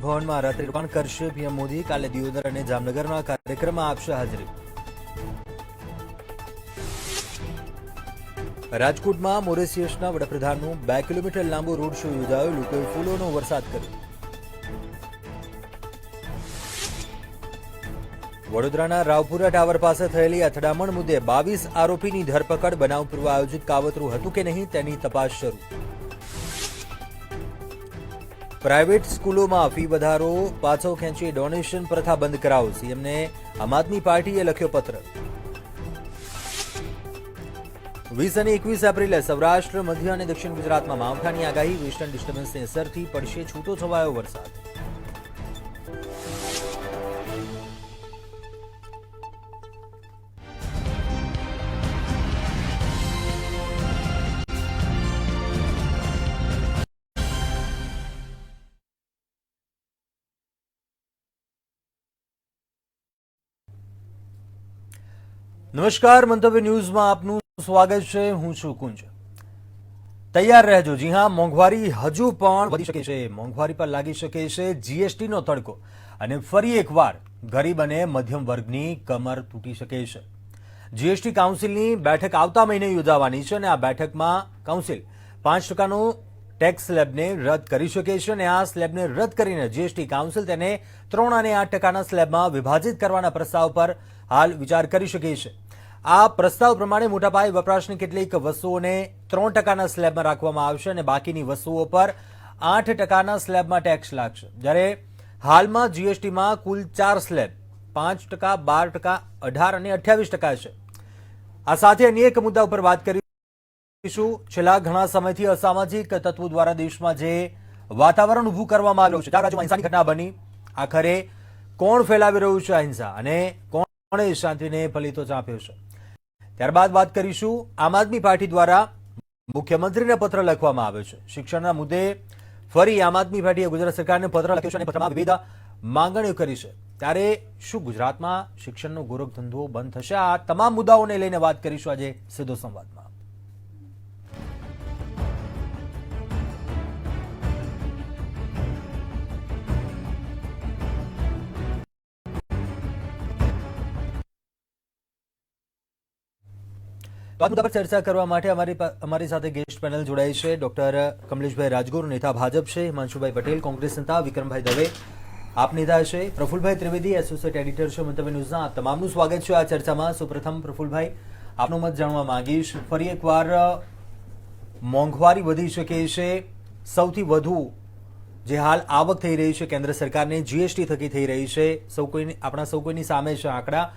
ભવનમાં રાત્રિ રોકાણ કરશે પીએમ મોદી. કાલે દિયોદર અને જામનગરના કાર્યક્રમમાં આપશે હાજરી. રાજકોટમાં મોરેશિયસના વડાપ્રધાનનું 2 કિલોમીટર લાંબો રોડ શો યોજાયો. લોકોએ ફૂલોનો વરસાદ કર્યો. વડોદરાના રાવપુરા ટાવર પાસે થયેલી અથડામણ મુદ્દે 22 આરોપીની ધરપકડ. બનાવ પૂર્વ આયોજિત કાવતરું હતું કે નહીં તેની તપાસ શરૂ. પ્રાઇવેટ સ્કૂલોમાં ફી વધારો પાછો ખેંચી ડોનેશન પ્રથા બંધ કરાવો. સીએમને આમ આદમી પાર્ટીએ લખ્યો પત્ર. 20 અને 21 એપ્રિલે સૌરાષ્ટ્ર, મધ્ય અને દક્ષિણ ગુજરાતમાં માવઠાની આગાહી. વેસ્ટર્ન ડિસ્ટર્બન્સની અસરથી પડશે છૂટો છવાયો વરસાદ. નમસ્કાર, મંતવ્ય ન્યૂઝમાં આપનું સ્વાગત છે. હું છું કુંજ. તૈયાર રહેજો. જી હા, મોંઘવારી હજુ પણ વધી શકે છે. મોંઘવારી પર લાગી શકે છે જીએસટીનો તડકો અને ફરી એકવાર ગરીબ અને મધ્યમ વર્ગની કમર તૂટી શકે છે. જીએસટી કાઉન્સિલની બેઠક આવતા મહિને યોજાવાની છે અને આ બેઠકમાં કાઉન્સિલ 5%નો ટેક્સ સ્લેબને રદ કરી શકે છે અને આ સ્લેબને રદ કરીને જીએસટી કાઉન્સિલ તેને 3 અને 8%ના સ્લેબમાં વિભાજિત કરવાના પ્રસ્તાવ પર હાલ વિચાર કરી શકે છે. આ પ્રસ્તાવ પ્રમાણે મોટાપાયે વપરાશની કેટલીક વસ્તુઓને 3%ના સ્લેબમાં રાખવામાં આવશે અને બાકીની વસ્તુઓ પર 8%ના સ્લેબમાં ટેક્સ લાગશે. જ્યારે હાલમાં જીએસટીમાં કુલ 4 સ્લેબ 5%, 12%, 18% અને 28% છે. આ સાથે અન્ય એક મુદ્દા ઉપર વાત કરીશું. છેલ્લા ઘણા સમયથી અસામાજિક તત્વો દ્વારા દેશમાં જે વાતાવરણ ઊભું કરવામાં આવ્યું છે, 4 રાજ્યોમાં હિંસાની ઘટના બની. આખરે કોણ ફેલાવી રહ્યું છે હિંસા અને કોણે શાંતિને ફલિતો ચાંપ્યો છે? ત્યારબાદ વાત કરીશું. આમ આદમી પાર્ટી દ્વારા મુખ્યમંત્રીને પત્ર લખવામાં આવ્યો છે. શિક્ષણના મુદ્દે ફરી આમ આદમી પાર્ટીએ ગુજરાત સરકારને પત્ર લખ્યો છે અને પત્રમાં વિવિધ માંગણીઓ કરી છે. ત્યારે શું ગુજરાતમાં શિક્ષણનો ગોરખધંધો બંધ થશે? આ તમામ મુદ્દાઓને લઈને વાત કરીશું આજે સીધો સંવાદમાં. આ મુદ્દા પર ચર્ચા કરવા માટે અમારી સાથે ગેસ્ટ પેનલ જોડાઈ છે. ડોક્ટર કમલેશભાઈ રાજગોર, નેતા ભાજપ છે. હિમાંશુભાઈ પટેલ, કોંગ્રેસ નેતા. વિક્રમભાઈ દવે, આપ નેતા છે. પ્રફુલભાઈ ત્રિવેદી, એસોસિએટ એડિટર છે મંતવ્ય ન્યૂઝના. આપ તમામનું સ્વાગત છે આ ચર્ચામાં. સૌપ્રથમ પ્રફુલભાઈ, આપનો મત જાણવા માંગીશ. ફરી એકવાર મોંઘવારી વધી શકે છે. સૌથી વધુ જે હાલ આવક થઈ રહી છે કેન્દ્ર સરકારને જીએસટી થકી થઈ રહી છે. આપણા સૌ કોઈની સામે છે આંકડા.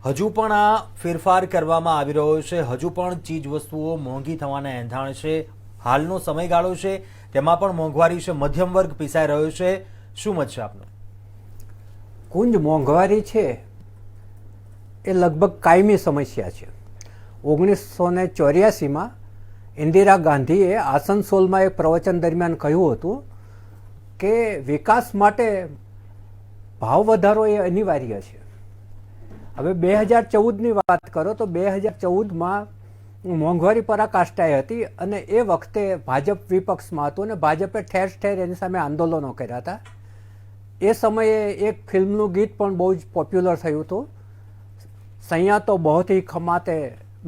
હજુ પણ આ ફેરફાર કરવામાં આવી રહ્યો છે. હજુ પણ ચીજ વસ્તુઓ મોંઘી થવાના એંધાણ છે. હાલનો સમયગાળો છે તેમાં પણ મોંઘવારી છે. મધ્યમ વર્ગ પીસાઈ રહ્યો છે. શું મત છે આપનો? કુંજ, મોંઘવારી છે એ લગભગ કાયમી સમસ્યા છે. 1984માં ઇન્દિરા ગાંધીએ આસનસોલમાં એક પ્રવચન દરમિયાન કહ્યું હતું કે વિકાસ માટે ભાવ વધારો એ અનિવાર્ય છે. હવે 2014ની વાત કરો તો 2014માં મોંઘવારી પરાકાષ્ઠાએ હતી અને એ વખતે ભાજપ વિપક્ષમાં હતું અને ભાજપે ઠેર ઠેર એની સામે આંદોલનો કર્યા હતા. એ સમયે એક ફિલ્મનું ગીત પણ બહુ જ પોપ્યુલર થયું હતું, સૈયા તો બહોત હી ખમાતે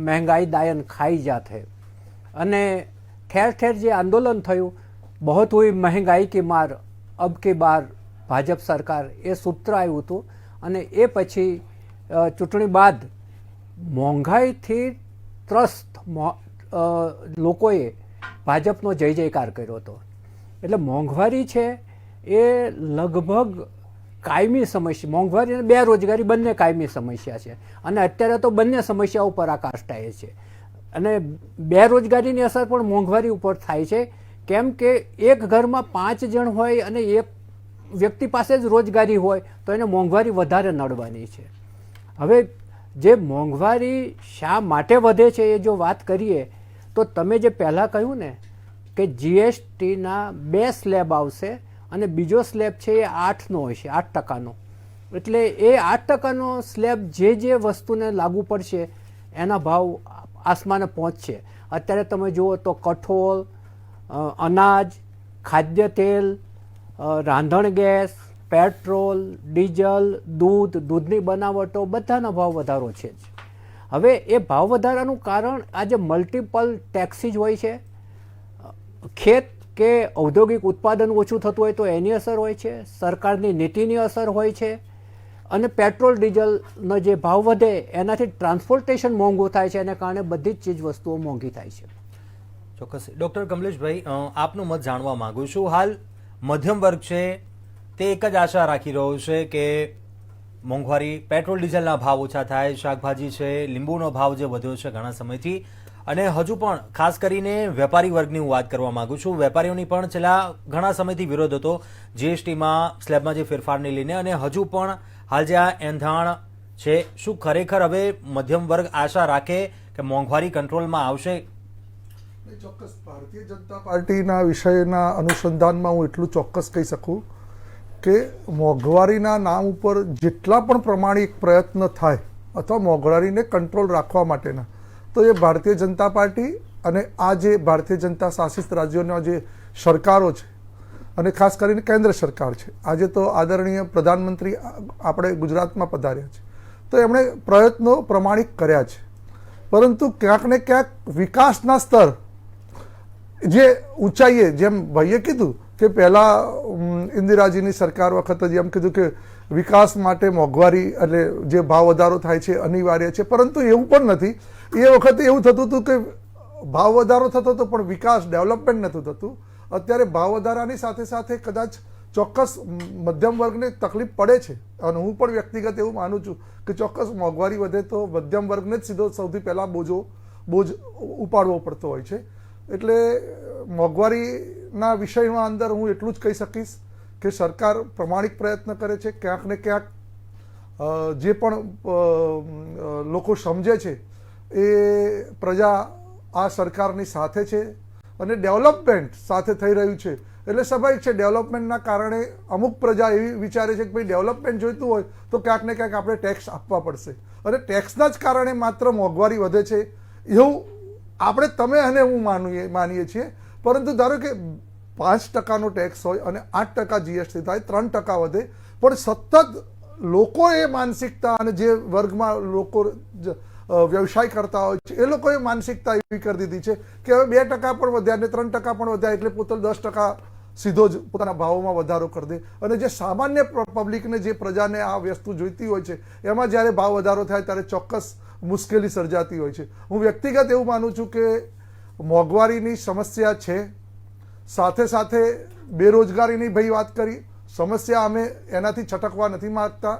મહેંગાઈ દાયન ખાઈ જાત હૈ. અને ઠેર ઠેર જે આંદોલન થયું, બહોત હુઈ મહેંગાઈ કી માર અબ કી બાર ભાજપ સરકાર, એ સૂત્ર આવ્યું હતું. અને એ પછી ચૂંટણી બાદ મોંઘાઈથી ત્રસ્ત લોકોએ ભાજપનો જય જયકાર કર્યો હતો. એટલે મોંઘવારી છે એ લગભગ કાયમી સમસ્યા. મોંઘવારી અને બેરોજગારી બંને કાયમી સમસ્યા છે અને અત્યારે તો બંને સમસ્યાઓ પરાકાષ્ઠાએ છે. અને બેરોજગારીની અસર પણ મોંઘવારી ઉપર થાય છે. કેમ કે એક ઘરમાં 5 જણ હોય અને એક વ્યક્તિ પાસે જ રોજગારી હોય તો એને મોંઘવારી વધારે નડવાની છે. હવે જે મોંઘવારી શા માટે વધે છે એ જો વાત કરીએ તો તમે જે પહેલાં કહ્યું ને કે જીએસટીના 2 સ્લેબ આવશે અને બીજો સ્લેબ છે એ 8નો હશે, 8%નો. એટલે એ 8%નો સ્લેબ જે વસ્તુને લાગુ પડશે એના ભાવ આસમાને પહોંચશે. અત્યારે તમે જુઓ તો કઠોળ, અનાજ, ખાદ્ય તેલ, રાંધણ ગેસ, પેટ્રોલ, ડીઝલ, દૂધની બનાવટો બધાના ભાવ વધારો છે જ. હવે એ ભાવ વધારાનું કારણ આજે મલ્ટિપલ ટેક્સીજ હોય છે. ખેત કે ઔદ્યોગિક ઉત્પાદન ઓછું થતું હોય તો એની અસર હોય છે, સરકારની નીતિની અસર હોય છે, અને પેટ્રોલ ડીઝલનો જે ભાવ વધે એનાથી ટ્રાન્સપોર્ટેશન મોંઘું થાય છે, એને કારણે બધી જ ચીજ વસ્તુઓ મોંઘી થાય છે. ચોક્કસ. ડૉક્ટર કમલેશભાઈ, આપનું મત જાણવા માંગુ છું. હાલ મધ્યમ વર્ગ છે તે એક જ આશા રાખી રહ્યો છે કે મોંઘવારી, પેટ્રોલ ડીઝલના ભાવ ઓછા થાય, શાકભાજી છે, લીંબુનો ભાવ જે વધ્યો છે ઘણા સમયથી, અને હજુ પણ ખાસ કરીને વેપારી વર્ગની હું વાત કરવા માંગુ છું. વેપારીઓની પણ છેલ્લા ઘણા સમયથી વિરોધ હતો જીએસટીમાં, સ્લેબમાં જે ફેરફારને લઈને, અને હજુ પણ હાલ જે આ એંધાણ છે, શું ખરેખર હવે મધ્યમ વર્ગ આશા રાખે કે મોંઘવારી કંટ્રોલમાં આવશે? ચોક્કસ ભારતીય જનતા પાર્ટીના વિષયના અનુસંધાનમાં હું એટલું ચોક્કસ કહી શકું કે મોંઘવારીના નામ ઉપર જેટલા પણ પ્રમાણિક પ્રયત્ન થાય અથવા મોંઘવારીને કંટ્રોલ રાખવા માટેના, તો એ ભારતીય જનતા પાર્ટી અને આ જે ભારતીય જનતા શાસિત રાજ્યોના જે સરકારો છે, અને ખાસ કરીને કેન્દ્ર સરકાર છે, આજે તો આદરણીય પ્રધાનમંત્રી આપણે ગુજરાતમાં પધાર્યા છે, તો એમણે પ્રયત્નો પ્રમાણિક કર્યા છે. પરંતુ ક્યાંક ને ક્યાંક વિકાસના સ્તર જે ઊંચાઈએ, જેમ ભાઈએ કીધું કે પહેલાં ઇન્દિરાજીની સરકાર વખતે જેમ કીધું કે વિકાસ માટે મોંઘવારી એટલે જે ભાવ વધારો થાય છે અનિવાર્ય છે, પરંતુ એવું પણ નથી. એ વખતે એવું થતું હતું કે ભાવ વધારો થતો હતો પણ વિકાસ, ડેવલપમેન્ટ નહોતું થતું. અત્યારે ભાવ વધારાની સાથે સાથે કદાચ ચોક્કસ મધ્યમ વર્ગને તકલીફ પડે છે, અને હું પણ વ્યક્તિગત એવું માનું છું કે ચોક્કસ મોંઘવારી વધે તો મધ્યમ વર્ગને જ સીધો સૌથી પહેલાં બોજ ઉપાડવો પડતો હોય છે. એટલે મોંઘવારીના વિષયમાં અંદર હું એટલું જ કહી શકીશ કે સરકાર પ્રમાણિક પ્રયત્ન કરે છે. ક્યાંક ને ક્યાંક જે પણ લોકો સમજે છે એ પ્રજા આ સરકારની સાથે છે, અને ડેવલપમેન્ટ સાથે થઈ રહ્યું છે. એટલે સ્વાભાવિક છે, ડેવલપમેન્ટના કારણે અમુક પ્રજા એવી વિચારે છે કે ભાઈ ડેવલપમેન્ટ જોઈતું હોય તો ક્યાંક ને ક્યાંક આપણે ટેક્સ આપવા પડશે, અને ટેક્સના જ કારણે માત્ર મોંઘવારી વધે છે એવું આપણે તમે અને હું માનીએ છીએ. પરંતુ ધારો કે 5% ટેક્સ હોય અને 8% જીએસટી થાય, 3% વધે, પણ સતત લોકો એ માનસિકતા, અને જે વર્ગમાં લોકો વ્યવસાય કરતા હોય છે એ લોકોએ માનસિકતા એવી કરી દીધી છે કે હવે 2% પણ વધ્યા ને 3% પણ વધ્યા એટલે પોતે 10% સીધો જ પોતાના ભાવોમાં વધારો કરી દે. અને જે સામાન્ય પબ્લિકને, જે પ્રજાને આ વસ્તુ જોઈતી હોય છે, એમાં જ્યારે ભાવ વધારો થાય ત્યારે ચોક્કસ મુશ્કેલી સર્જાતી હોય છે. હું વ્યક્તિગત એવું માનું છું કે મોંઘવારીની સમસ્યા છે, સાથે સાથે બેરોજગારીની ભાઈ વાત કરી, સમસ્યા અમે એનાથી છટકવા નથી માંગતા.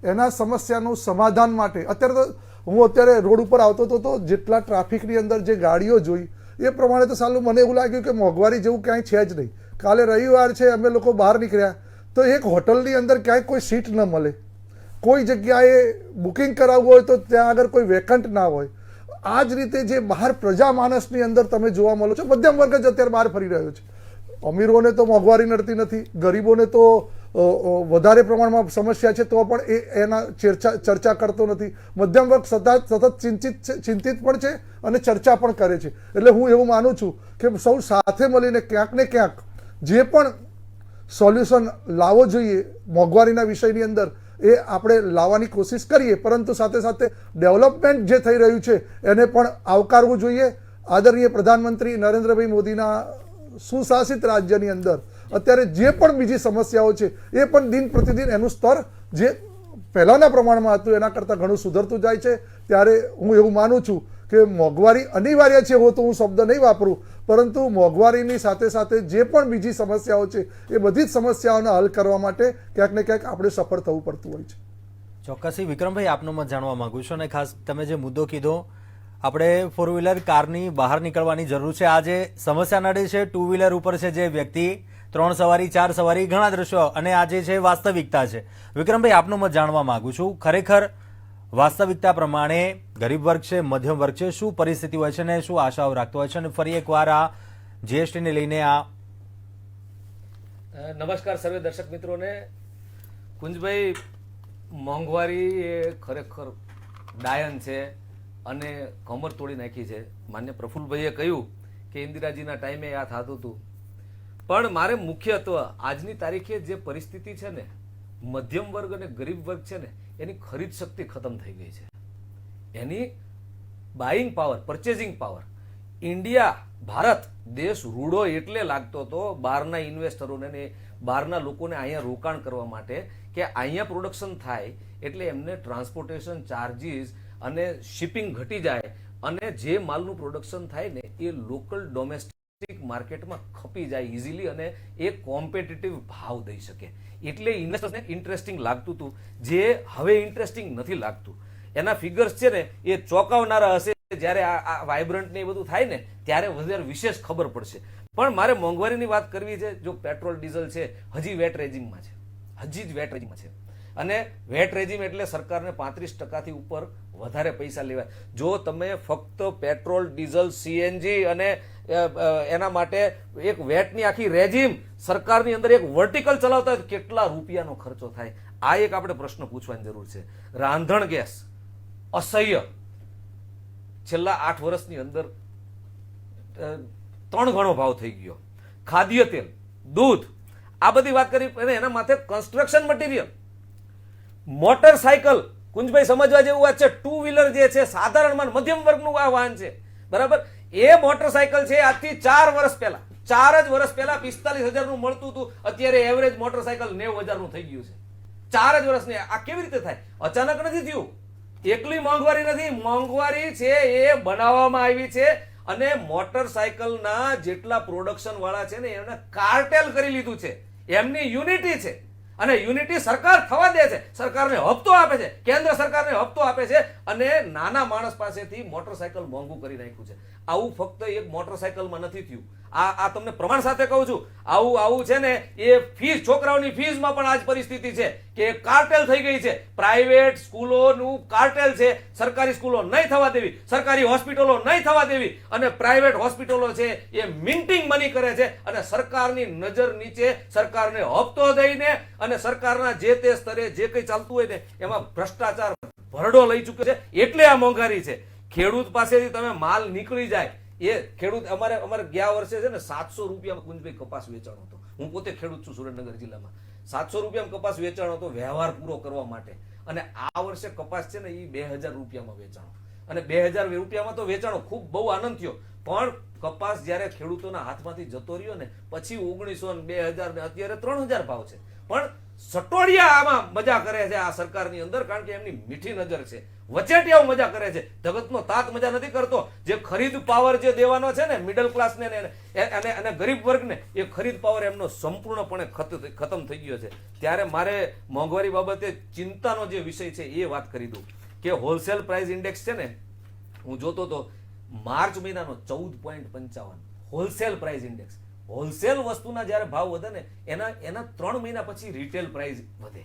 એના સમસ્યાનું સમાધાન માટે અત્યારે રોડ ઉપર આવતો હતો તો જેટલા ટ્રાફિકની અંદર જે ગાડીઓ જોઈ એ પ્રમાણે તો સાલું મને એવું લાગ્યું કે મોંઘવારી જેવું ક્યાંય છે જ નહીં. કાલે રવિવાર છે, અમે લોકો બહાર નીકળ્યા તો એક હોટલની અંદર ક્યાંય કોઈ સીટ ન મળે, કોઈ જગ્યાએ બુકિંગ કરાવવું હોય તો ત્યાં આગળ કોઈ વેકન્ટ ના હોય. આ જ રીતે જે બહાર પ્રજા માણસની અંદર તમે જોવા મળો છો, મધ્યમ વર્ગ જ અત્યારે બહાર ફરી રહ્યો છે. અમીરોને તો મોંઘવારી નડતી નથી, ગરીબોને તો વધારે પ્રમાણમાં સમસ્યા છે તો પણ એના ચર્ચા કરતો નથી. મધ્યમ વર્ગ સતત ચિંતિત પણ છે અને ચર્ચા પણ કરે છે. એટલે હું એવું માનું છું કે સૌ સાથે મળીને ક્યાંક ને ક્યાંક જે પણ સોલ્યુશન લાવવો જોઈએ મોંઘવારીના વિષયની અંદર એ આપણે લાવવાની કોશિશ કરીએ, પરંતુ સાથે સાથે ડેવલપમેન્ટ જે થઈ રહ્યું છે એને પણ આવકારવું જોઈએ. આદરણીય પ્રધાનમંત્રી નરેન્દ્રભાઈ મોદીના સુશાસિત રાજ્યની અંદર અત્યારે જે પણ બીજી સમસ્યાઓ છે એ પણ દિન પ્રતિદિન એનું સ્તર જે પહેલાંના પ્રમાણમાં હતું એના કરતાં ઘણું સુધરતું જાય છે. ત્યારે હું એવું માનું છું કે મોંઘવારી અનિવાર્ય છે, હું શબ્દ નહીં વાપરું, પરંતુ મોંઘવારીની સાથે સાથે જે પણ બીજી સમસ્યાઓ છે એ બધી જ સમસ્યાઓને હલ કરવા માટે ક્યાંક ને ક્યાંક આપણે સફળ થવું પડતું હોય છે. ચોક્કસથી વિક્રમભાઈ, આપનો મત જાણવા માંગુ છું, અને ખાસ તમે જે મુદ્દો કીધો, આપણે 4 વ્હીલર કારની બહાર નીકળવાની જરૂર છે. આ જે સમસ્યા નડે છે 2 વ્હીલર ઉપર છે જે વ્યક્તિ, 3 સવારી 4 સવારી ઘણા દ્રશ્યો, અને આ જે છે વાસ્તવિકતા છે. વિક્રમભાઈ, આપનો મત જાણવા માંગુ છું, ખરેખર વાસ્તવિકતા પ્રમાણે ગરીબ વર્ગ છે, મધ્યમ વર્ગ છે, શું પરિસ્થિતિ હોય છે અને શું આશાઓ રાખતો હોય છે? અને ફરી એકવાર આ જીએસટીને લઈને આ નમસ્કાર સર્વે દર્શક મિત્રોને. કુંજભાઈ, મોંઘવારી એ ખરેખર ડાયન છે અને કમર તોડી નાખી છે. માન્ય પ્રફુલ્લભાઈએ કહ્યું કે ઇન્દિરાજીના ટાઈમે આ થતું હતું, પણ મારે મુખ્યત્વે આજની તારીખે જે પરિસ્થિતિ છે ને, મધ્યમ વર્ગ અને ગરીબ વર્ગ છે ને, એની ખરીદ શક્તિ ખતમ થઈ ગઈ છે. એની buying power, purchasing power, India Bharat દેશ રૂડો એટલે લાગતો હતો બહારના ઇન્વેસ્ટરોને ને બહારના લોકોને અહીંયા રોકાણ કરવા માટે કે અહીંયા પ્રોડક્શન થાય એટલે એમને ટ્રાન્સપોર્ટેશન ચાર્જીસ અને શિપિંગ ઘટી જાય અને જે માલનું પ્રોડક્શન થાય ને એ લોકલ ડોમેસ્ટિક માર્કેટમાં ખપી જાય ઇઝીલી અને એ કોમ્પિટિટિવ ભાવ દઈ શકે. એટલે ઇન્વેસ્ટર્સને ઇન્ટરેસ્ટિંગ લાગતું હતું, જે હવે ઇન્ટરેસ્ટિંગ નથી લાગતું. એના ફિગર્સ છે ને એ ચોંકાવનારા હશે. જ્યારે આ વાઇબ્રન્ટ ને એ બધું થાય ને ત્યારે વધારે વિશેષ ખબર પડશે. પણ મારે મોંઘવારીની વાત કરવી છે. જો પેટ્રોલ ડીઝલ છે હજી વેટ રેજીમમાં છે, હજી જ વેટ રેજીમમાં છે. અને વેટ રેજીમ એટલે સરકારને 35% ઉપર વધારે પૈસા લેવાય. જો તમે ફક્ત પેટ્રોલ ડીઝલ સીએનજી અને એના માટે એક વેટની આખી રેજીમ સરકારની અંદર એક વર્ટિકલ ચલાવતા હોય તો કેટલા રૂપિયાનો ખર્ચો થાય? આ એક આપણે પ્રશ્ન પૂછવાની જરૂર છે. રાંધણ ગેસ અસહ્ય, છેલ્લા 8 વર્ષની અંદર 3 ગણો ભાવ થઈ ગયો. ખાદ્ય તેલ, દૂધ, આ બધી વાત કરી. અને એના માથે કન્સ્ટ્રક્શન મટીરિયલ, મોટરસાયકલ, કુંજભાઈ સમજવા જેવું વાત છે. 2 વ્હીલર જે છે સાધારણ મધ્યમ વર્ગનું આ વાહન છે, બરાબર. એ મોટરસાયકલ છે આજથી 4 વર્ષ પહેલા, 4 જ વર્ષ પહેલા 45,000 નું મળતું હતું. અત્યારે એવરેજ મોટરસાયકલ 90,000 નું થઈ ગયું છે. 4 જ વર્ષની. આ કેવી રીતે થાય? અચાનક નથી થયું. એકલી મોંઘવારી નથી, મોંઘવારી છે એ બનાવવામાં આવી છે. અને મોટરસાયકલના જેટલા પ્રોડક્શન વાળા છે ને એમને કાર્ટેલ કરી લીધું છે. એમની યુનિટી છે અને યુનિટી સરકાર થવા દે છે. સરકારને હપ્તો આપે છે, કેન્દ્ર સરકારને હપ્તો આપે છે અને નાના માણસ પાસેથી મોટરસાયકલ મોંઘું કરી નાખ્યું છે. આવું ફક્ત એક મોટરસાયકલમાં નથી થયું. આ તમને પ્રમાણ સાથે કહું છું. આવું છે ને એ ફીસ, છોકરાઓની ફીસમાં પણ આજ પરિસ્થિતિ છે કે કાર્ટેલ થઈ ગઈ છે. પ્રાઇવેટ સ્કૂલોનું કાર્ટેલ છે. સરકારી સ્કૂલો નહીં થવા દેવી, સરકારી હોસ્પિટલો નહીં થવા દેવી અને પ્રાઇવેટ હોસ્પિટલો છે એ મિન્ટિંગ મની કરે છે અને સરકારની નજર નીચે સરકારને હપ્તો દઈને અને સરકારના જે તે સ્તરે જે કંઈ ચાલતું હોય ને એમાં ભ્રષ્ટાચાર ભરડો લઈ ચૂક્યો છે. એટલે આ મોંઘવારી છે. ખેડૂત પાસેથી તમે માલ નીકળી જાય. એ ખેડૂત અમારે ગયા વર્ષે છે ને 700 રૂપિયામાં કુંજભાઈ કપાસ વેચાણો હતો. હું પોતે ખેડૂત છું સુરેન્દ્રનગર જિલ્લામાં. 700 રૂપિયામાં કપાસ વેચાણો હતો વ્યવહાર પૂરો કરવા માટે. અને આ વર્ષે કપાસ છે ને એ 2000 રૂપિયામાં વેચાણો. અને 2000 રૂપિયામાં તો વેચાણો, ખૂબ બહુ આનંદ થયો. પણ કપાસ જ્યારે ખેડૂતોના હાથમાંથી જતો રહ્યો ને પછી 1900 ને 2000 ને અત્યારે 3000 ભાવ છે. પણ સટોડિયા આમાં મજા કરે છે આ સરકારની અંદર, કારણ કે એમની મીઠી નજર છે. વચેટિયાઓ મજા કરે છે. જગતનો તાત મજા નથી કરતો. જે ખરીદ પાવર જે દેવાનો છે ને મિડલ ક્લાસને અને ગરીબ વર્ગને, એ ખરીદ પાવર એમનો સંપૂર્ણપણે ખતમ થઈ ગયો છે. ત્યારે મારે મોંઘવારી બાબતે ચિંતાનો જે વિષય છે એ વાત કરી દઉં કે હોલસેલ પ્રાઇસ ઇન્ડેક્સ છે ને, હું જોતો તો માર્ચ મહિનાનો 14.55 હોલસેલ પ્રાઇસ ઇન્ડેક્સ. હોલસેલ વસ્તુના જ્યારે ભાવ વધે ને એના 3 મહિના પછી રિટેલ પ્રાઇસ વધે.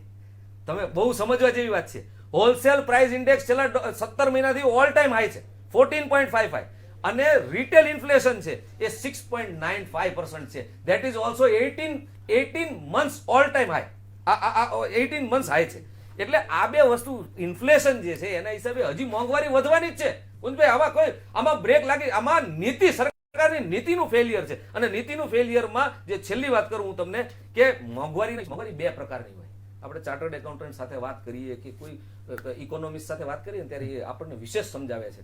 તમે બહુ સમજવા જેવી વાત છે. હોલસેલ પ્રાઇસ ઇન્ડેક્સ છેલ્લા 17 મહિનાથી ઓલ ટાઈમ હાઈ છે 14.55 અને રિટેલ ઇન્ફ્લેશન છે એ 6.95% છે. That is also 18 months all time high. આ 18 મંથ્સ હાઈ છે. એટલે આ બે વસ્તુ ઇન્ફ્લેશન જે છે એના હિસાબે હજી મોંઘવારી વધવાની જ છે. કુંજભાઈ આમાં બ્રેક લાગી. આમાં નીતિ, સરકારની નીતિનું ફેલિયર છે. અને નીતિનું ફેલિયરમાં જે છેલ્લી વાત કરું હું તમને કે મોંઘવારી બે પ્રકારની હોય. આપણે ચાર્ટર્ડ એકાઉન્ટન્ટ સાથે વાત કરીએ કે કોઈ ઇકોનોમિસ્ટ સાથે વાત કરીએ ત્યારે એ આપણને વિશેષ સમજાવે છે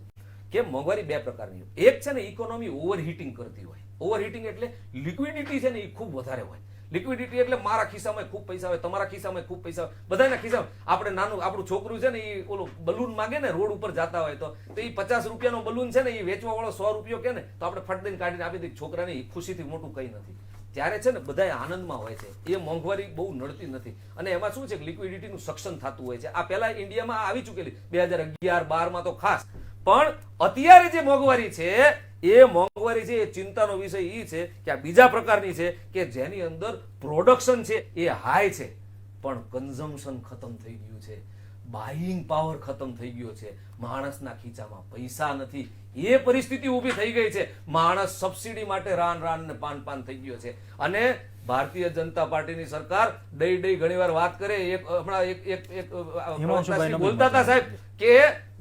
કે મોંઘવારી બે પ્રકારની હોય. એક છે ને ઇકોનોમી ઓવરહીટિંગ કરતી હોય. ઓવરહીટિંગ એટલે લિક્વિડિટી છે ને એ ખૂબ વધારે હોય. લિક્વિડિટી એટલે મારા ખિસ્સામાં ખૂબ પૈસા હોય, તમારા ખિસ્સામાં ખૂબ પૈસા હોય, બધાના ખિસ્સામાં. આપણે આપણું છોકરું છે ને એ ઓલું બલૂન માંગે ને રોડ ઉપર જતા હોય તો એ 50 રૂપિયાનો બલૂન છે ને એ વેચવા વાળો 100 રૂપિયો કે ને તો આપણે ફટ દઈને કાઢીને આપી દઈએ. છોકરાને ખુશીથી મોટું કંઈ નથી. ત્યારે છે ને બધા આનંદમાં હોય છે. એ મોંઘવારી બહુ નડતી નથી. અને એમાં શું છે કે લિક્વિડિટીનું સક્ષમ થતું હોય છે. આ પહેલા ઇન્ડિયામાં આવી ચૂકેલી 2011-12માં તો ખાસ. પણ અત્યારે જે મોંઘવારી છે એ મોંઘવારી છે એ ચિંતાનો વિષય એ છે કે આ બીજા પ્રકારની છે કે જેની અંદર પ્રોડક્શન છે એ હાઈ છે પણ કન્ઝમ્પશન ખતમ થઈ ગયું છે. બાઇંગ પાવર ખતમ થઈ ગયો છે. માણસના ખીચામાં પૈસા નથી. એ પરિસ્થિતિ ઊભી થઈ ગઈ છે. માણસ સબસિડી માટે રાન ને પાન થઈ ગયો છે. અને ભારતીય જનતા પાર્ટીની સરકાર દઈ ઘણીવાર વાત કરે. હમણાં એક બોલતા હતા સાહેબ કે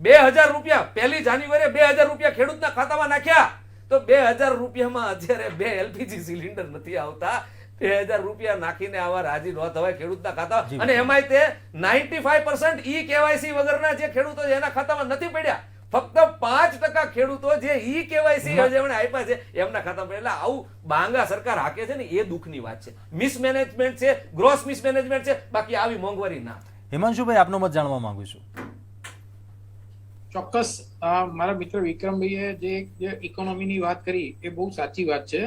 2000 રૂપિયા 1 જાન્યુઆરીએ 2000 રૂપિયા ખેડૂતના ખાતામાં નાખ્યા. તો 2000 રૂપિયામાં અત્યારે 2 LPG સિલિન્ડર નથી આવતા. 2000 રૂપિયા નાખીને આવા રાજી ન થવાય ખેડૂતના ખાતા. અને એમાંય તે 95% ઈ-KYC વગરના જે ખેડૂતો છે એના ખાતામાં નથી પડ્યા. ફક્ત 5% ખેડૂતો જે ઈ-KYC જેમણે આપ્યા છે એમના ખાતામાં. એટલે આવું બાંગા સરકાર હાકે છે ને એ દુઃખની વાત છે. મિસમેનેજમેન્ટ છે, ગ્રોસ મિસમેનેજમેન્ટ છે. બાકી આવી મોંઘવારી ના થાય. હિમાંશુભાઈ, આપનો મત જાણવા માંગુ છું. ચોક્કસ મારા મિત્ર વિક્રમભાઈએ જે ઇકોનોમીની વાત કરી એ બહુ સાચી વાત છે.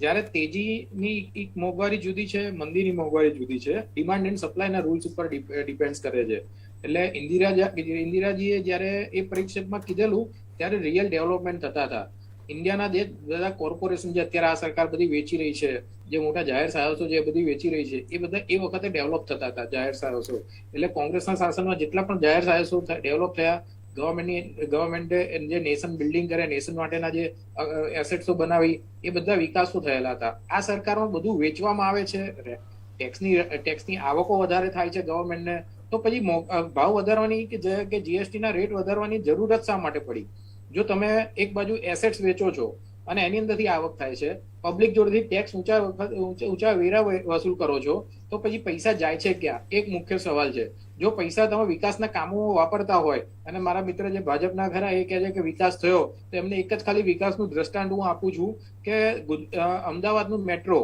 જ્યારે તેજીની મોંઘવારી જુદી છે, મંદીની મોંઘવારી જુદી છે. ડિમાન્ડ એન્ડ સપ્લાયના રૂલ્સ ઉપર ડિપેન્ડ કરે છે. એટલે ઇન્દિરાજીએ જ્યારે એ પરિક્ષેપમાં કીધેલું ત્યારે રિયલ ડેવલપમેન્ટ થતા હતા. ઇન્ડિયાના જે બધા કોર્પોરેશન જે અત્યારે આ સરકાર બધી વેચી રહી છે, જે મોટા જાહેર સાહસો જે બધી વેચી રહી છે, એ બધા એ વખતે ડેવલપ થતા હતા જાહેર સાહસો. એટલે કોંગ્રેસના શાસનમાં જેટલા પણ જાહેર સાહસો ડેવલપ થયા, ગવર્મેન્ટે જે નેશન બિલ્ડિંગ કરે, નેશન માટેના જે એસેટ્સો બનાવી, એ બધા વિકાસો થયેલા હતા. આ સરકારમાં બધું વેચવામાં આવે છે, ટેક્સની આવકો વધારે થાય છે ગવર્મેન્ટને, તો પછી ભાવ વધારવાની કે જીએસટી ના રેટ વધારવાની જરૂરત શા માટે પડી? જો તમે એક બાજુ એસેટ્સ વેચો છો અને એની અંદરથી આવક થાય છે, પબ્લિક જોડેથી ટેક્સ ઊંચા વેરા વસૂલ કરો છો, તો પછી પૈસા જાય છે ક્યાં? એક મુખ્ય સવાલ છે. જો પૈસા તમે વિકાસના કામોમાં વાપરતા હોય, અને મારા મિત્ર જે ભાજપના ખરા એ કહે છે કે વિકાસ થયો, તો એમને એક જ ખાલી વિકાસનું દ્રષ્ટાંત હું આપું છું કે અમદાવાદનું મેટ્રો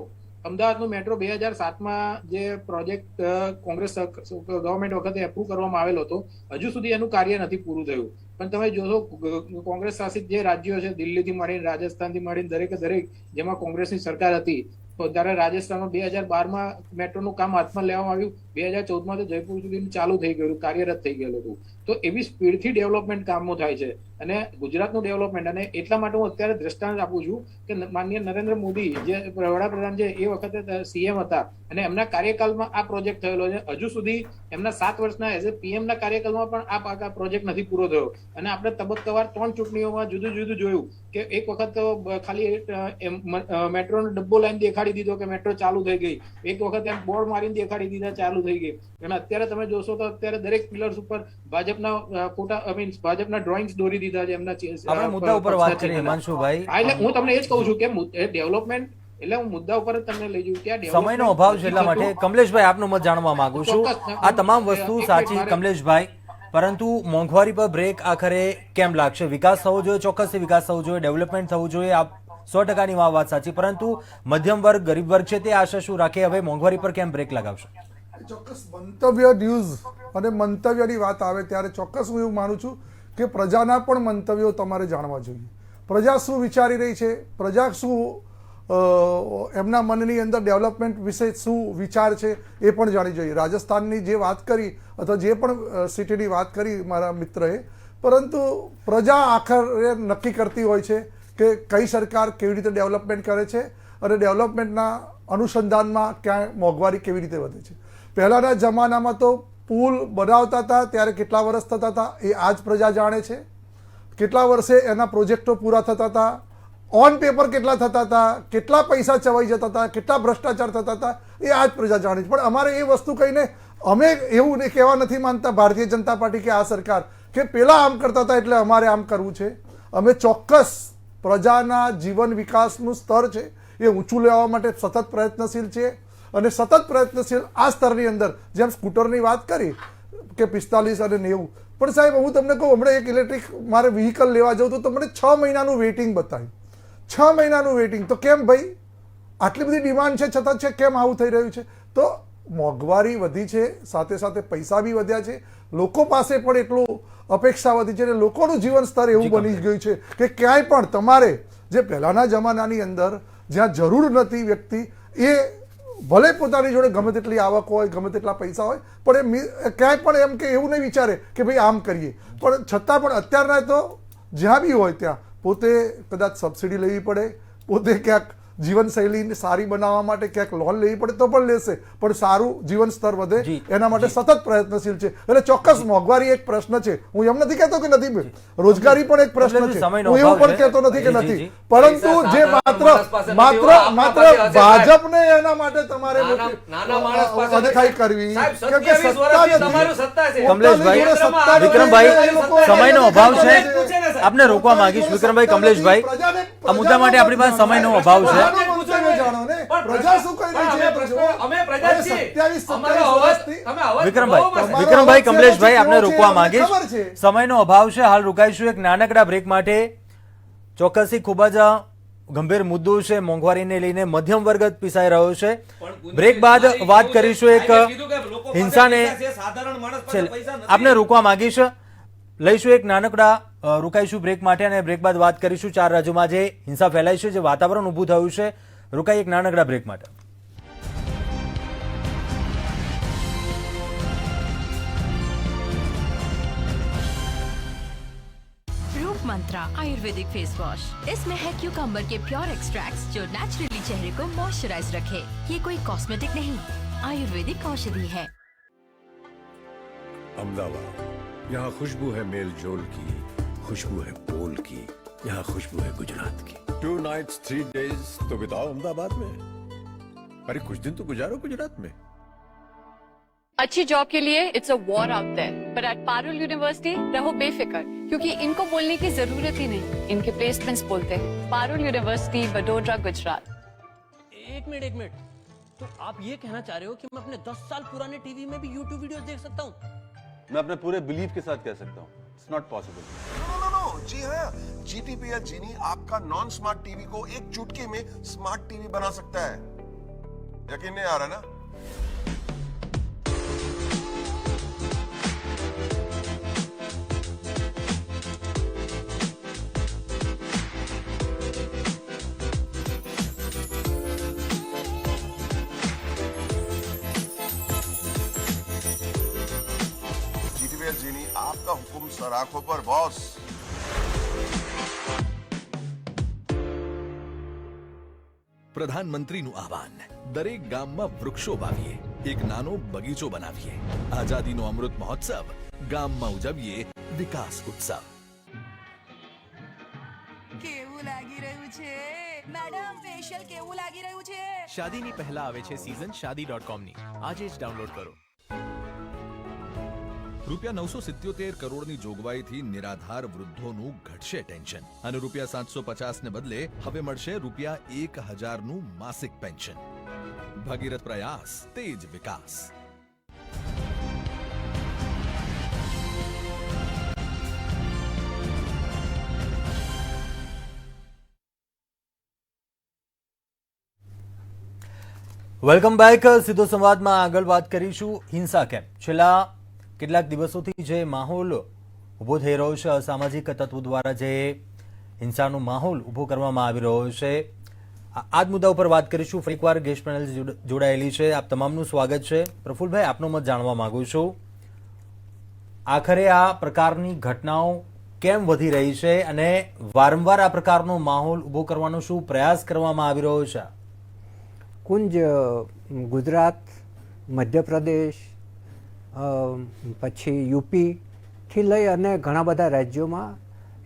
2007માં જે પ્રોજેક્ટ કોંગ્રેસ ગવર્મેન્ટ વખતે એપ્રુવ કરવામાં આવેલો હતો, હજુ સુધી એનું કાર્ય નથી પૂરું થયું. પણ તમે જોશો કોંગ્રેસ શાસિત જે રાજ્યો છે, દિલ્હીથી માંડીને રાજસ્થાનથી માંડીને દરેકે દરેક જેમાં કોંગ્રેસની સરકાર હતી, ત્યારે રાજસ્થાનમાં 2012માં મેટ્રોનું કામ હાથમાં લેવામાં આવ્યું. 2014માં તો જયપુર સુધી ચાલુ થઈ ગયું, કાર્યરત થઈ ગયેલું હતું. તો એવી સ્પીડથી ડેવલપમેન્ટ કામો થાય છે. અને ગુજરાતનું ડેવલપમેન્ટ, અને એટલા માટે હું અત્યારે દ્રષ્ટાંત આપું છું કે માનનીય નરેન્દ્ર મોદી જે વડાપ્રધાન છે એ વખતે સીએમ હતા, અને એમના કાર્યકાળમાં આ પ્રોજેક્ટ થયેલો છે. હજુ સુધી એમના 7 વર્ષના એઝ એ પીએમ ના કાર્યકાળમાં પણ આ પ્રોજેક્ટ નથી પૂરો થયો. અને આપણે તબક્કાવાર 3 ચૂંટણીઓમાં જુદું જુદું જોયું કે એક વખત તો ખાલી મેટ્રોનો ડબ્બો લાઈન દેખાડી દીધો કે મેટ્રો ચાલુ થઈ ગઈ, એક વખત એમ બોર્ડ મારીને દેખાડી દીધા ચાલુ થઈ ગઈ. અને અત્યારે તમે જોશો તો અત્યારે દરેક પિલર્સ ઉપર ભાજપના ફોટા ભાજપના ડ્રોઈંગ્સ દોરી દીધા છે એમના. આપણે મુદ્દા ઉપર વાત કરીએ હિમાંશુભાઈ. એટલે હું તમને એ જ કહું છું કે ડેવલપમેન્ટ, એટલે હું મુદ્દા ઉપર જ તમને લઈ જઉં કે સમયનો અભાવ છે એટલા માટે. કમલેશભાઈ, આપનું મત જાણવા માંગુ છું. આ તમામ વસ્તુ સાચી કમલેશભાઈ, પરંતુ મોંઘવારી પર બ્રેક આખરે કેમ લાગશે? વિકાસ થવો જોઈએ, ચોક્કસથી વિકાસ થવો જોઈએ, ડેવલપમેન્ટ થવું જોઈએ, આ 100%ની વાત સાચી. પરંતુ મધ્યમ વર્ગ, ગરીબ વર્ગ છે તે આશા શું રાખે? હવે મોંઘવારી પર કેમ બ્રેક લગાવશે? ચોક્કસ મંતવ્ય ન્યૂઝ અને મંતવ્યની વાત આવે ત્યારે ચોક્કસ હું એવું માનું છું કે પ્રજાના પણ મંતવ્યો તમારે જાણવા જોઈએ. પ્રજા શું વિચારી રહી છે, પ્રજા શું એમના મનની અંદર ડેવલપમેન્ટ વિશે શું વિચાર છે એ પણ જાણી જોઈએ. રાજસ્થાનની જે વાત કરી અથવા જે પણ સિટીની વાત કરી મારા મિત્રએ, પરંતુ પ્રજા આખરે નક્કી કરતી હોય છે કે કઈ સરકાર કેવી રીતે ડેવલપમેન્ટ કરે છે અને ડેવલપમેન્ટના અનુસંધાનમાં ક્યાં મોંઘવારી કેવી રીતે વધે છે. પહેલાંના જમાનામાં તો પુલ બનાવતા હતા ત્યારે કેટલા વર્ષ થતા હતા એ આજ પ્રજા જાણે છે. કેટલા વર્ષે એના પ્રોજેક્ટો પૂરા થતા હતા, ઓન પેપર કેટલા થતા હતા, કેટલા પૈસા ચવાઈ જતા હતા, કેટલા ભ્રષ્ટાચાર થતા હતા એ આજ પ્રજા જાણે છે. પણ અમારે એ વસ્તુ કહીને અમે એવું કહેવા નથી માનતા ભારતીય જનતા પાર્ટી કે આ સરકાર કે પેલા આમ કરતા હતા એટલે અમારે આમ કરવું છે. અમે ચોક્કસ પ્રજાના જીવન વિકાસનું સ્તર છે એ ઊંચું લેવા માટે સતત પ્રયત્નશીલ છે. અને સતત પ્રયત્નશીલ આ સ્તરની અંદર જેમ સ્કૂટરની વાત કરી કે 45 અને 90, પણ સાહેબ હું તમને કહું, હમણાં એક ઇલેક્ટ્રિક મારે વ્હીકલ લેવા જાઉં તો મને 6 મહિનાનું વેઇટિંગ બતાવ્યું. 6 મહિનાનું વેઇટિંગ. તો કેમ ભાઈ? આટલી બધી ડિમાન્ડ છે છતાં છે, કેમ આવું થઈ રહ્યું છે? તો મોંઘવારી વધી છે, સાથે સાથે પૈસા બી વધ્યા છે, લોકો પાસે પણ એટલું અપેક્ષા વધી છે, અને લોકોનું જીવન સ્તર એવું બની ગયું છે કે ક્યાંય પણ તમારે જે પહેલાના જમાનાની અંદર જ્યાં જરૂર નથી વ્યક્તિ એ ભલે પોતાની જોડે ગમે તેટલી આવક હોય, ગમે તેટલા પૈસા હોય, પણ એ ક્યાંય પણ એમ કે એવું નહીં વિચારે કે ભાઈ આમ કરીએ. પણ છતાં પણ અત્યારના તો જ્યાં બી હોય ત્યાં પોતે કદાચ સબસિડી લેવી પડે, પોતે ક્યાંક જીવનશૈલી સારી બનાવવા માટે ક્યાંક લોન લેવી પડે તો પણ લેશે, પણ સારું જીવન સ્તર વધે એના માટે સતત પ્રયત્નશીલ છે. એટલે ચોક્કસ મોંઘવારી એક પ્રશ્ન છે. હું એમ નથી કહેતો કે નથી, રોજગારી પણ એક પ્રશ્ન છે, હું એવું પણ કહેતો નથી કે નથી. પરંતુ જે માત્ર ભાજપને એના માટે તમારે અદેખાઈ કરવી, કમલેશભાઈ, વિક્રમભાઈ, સમયનો અભાવ છે, આપને રોકવા માંગીશ. વિક્રમભાઈ, કમલેશભાઈ, આ મુદ્દા માટે આપણી પાસે સમયનો અભાવ છે. પ્રજાનું મંતવ્ય જાણો ને. પ્રજા શું કહી રહી છે એ તો જુઓ. અમે પ્રજા જ છીએ. 27 અમારો અવાજ વર્ષથી તમે અવાજ વિક્રમભાઈ બહુ મસ્ત. વિક્રમભાઈ અવાજ કમલેશભાઈ છે, આપને કેવો છે, રોકવા એ માંગીશ. ખબર છે. સમયનો અભાવ છે, હાલ રોકાઈશું એક નાનકડા બ્રેક માટે. ચોક્કસથી ખૂબ જ ગંભીર મુદ્દો છે, મોંઘવારીને લઈને મધ્યમ વર્ગ જ પીસાઈ રહ્યો છે. બ્રેક બાદ વાત કરીશું એક હિંસાને આપને રોકવા માંગીશ. લઈશું એક નાનકડા રોકાઈશું બ્રેક માટે અને બ્રેક બાદ વાત કરીશું 4 રાજ્યોમાં જે હિંસા ફેલાઈ છે, જે વાતાવરણ ઊભું થયું છે. રોકાઈ એક નાનકડા બ્રેક માટે. रूप मंत्रा आयुर्वेदिक फेस वॉश, इसमें है क्यूकम्बर के प्योर एक्सट्रैक्ट्स जो नेचुरली चेहरे को मॉइस्चराइज रखे। ये कोई कॉस्मेटिक नहीं, आयुर्वेदिक औषधि है। अहमदाबाद, यहाँ खुशबू है मेल जोल की, खुशबू है बोल की, यहाँ खुशबू है गुजरात की। 2 nights 3 days तो बिताओ अहमदाबाद में, अरे कुछ दिन तो गुजारो गुजरात में। अच्छी जॉब के लिए it's a war out there, पर एट पारुल यूनिवर्सिटी रहो बेफिक्र, क्योंकि इनको बोलने की जरूरत ही नहीं, इनके प्लेसमेंट्स बोलते हैं। पारुल यूनिवर्सिटी, वडोदरा, गुजरात। एक मिनट, तो आप ये कहना चाह रहे हो कि मैं अपने 10 साल पुराने टीवी में भी YouTube वीडियोस देख सकता हूँ? मैं अपने पूरे बिलीफ के साथ कह सकता हूँ, इट्स नॉट पॉसिबल। नो, जी हाँ, GTPL जीनी आपका नॉन स्मार्ट टीवी को एक चुटकी में स्मार्ट टीवी बना सकता है। यकीन नहीं आ रहा ना? GTPL जीनी आपका हुक्म सर आंखों पर बॉस। પ્રધાનમંત્રીનું આહવાન, દરેક ગામમાં વૃક્ષો વાવીએ, એક નાનો બગીચો બનાવીએ, આઝાદીનો અમૃત મહોત્સવ ગામમાં ઉજવીએ, વિકાસ ઉત્સવ. કેવું લાગી રહ્યું છે મેડમ? ફેશિયલ કેવું લાગી રહ્યું છે? શાદીની પહેલા આવે છે સીઝન shadi.com ની, આજે જ ડાઉનલોડ કરો. રૂપિયા 977 કરોડની જોગવાઈથી નિરાધાર વૃદ્ધોનું ઘટશે ટેન્શન અને રૂપિયા 750 ને બદલે હવે મળશે રૂપિયા 1000નું માસિક પેન્શન. ભગીરથ પ્રયાસ, તેજ વિકાસ. Welcome back. સીધો સંવાદમાં આગળ વાત કરીશું હિંસા કેમ. છેલ્લા કેટલાક દિવસોથી જે માહોલ ઊભો થઈ રહ્યો છે, અસામાજિક તત્વો દ્વારા જે હિંસાનો માહોલ ઊભો કરવામાં આવી રહ્યો છે, આ જ મુદ્દા ઉપર વાત કરીશું. ફરી એકવાર ગેસ્ટ પેનલ જોડાયેલી છે. આપ તમામનું સ્વાગત છે. પ્રફુલભાઈ, આપનો મત જાણવા માંગુ છું. આખરે આ પ્રકારની ઘટનાઓ કેમ વધી રહી છે અને વારંવાર આ પ્રકારનો માહોલ ઊભો કરવાનો શું પ્રયાસ કરવામાં આવી રહ્યો છે? કુંજ, ગુજરાત, મધ્યપ્રદેશ, પછી યુપીથી લઈ અને ઘણા બધા રાજ્યોમાં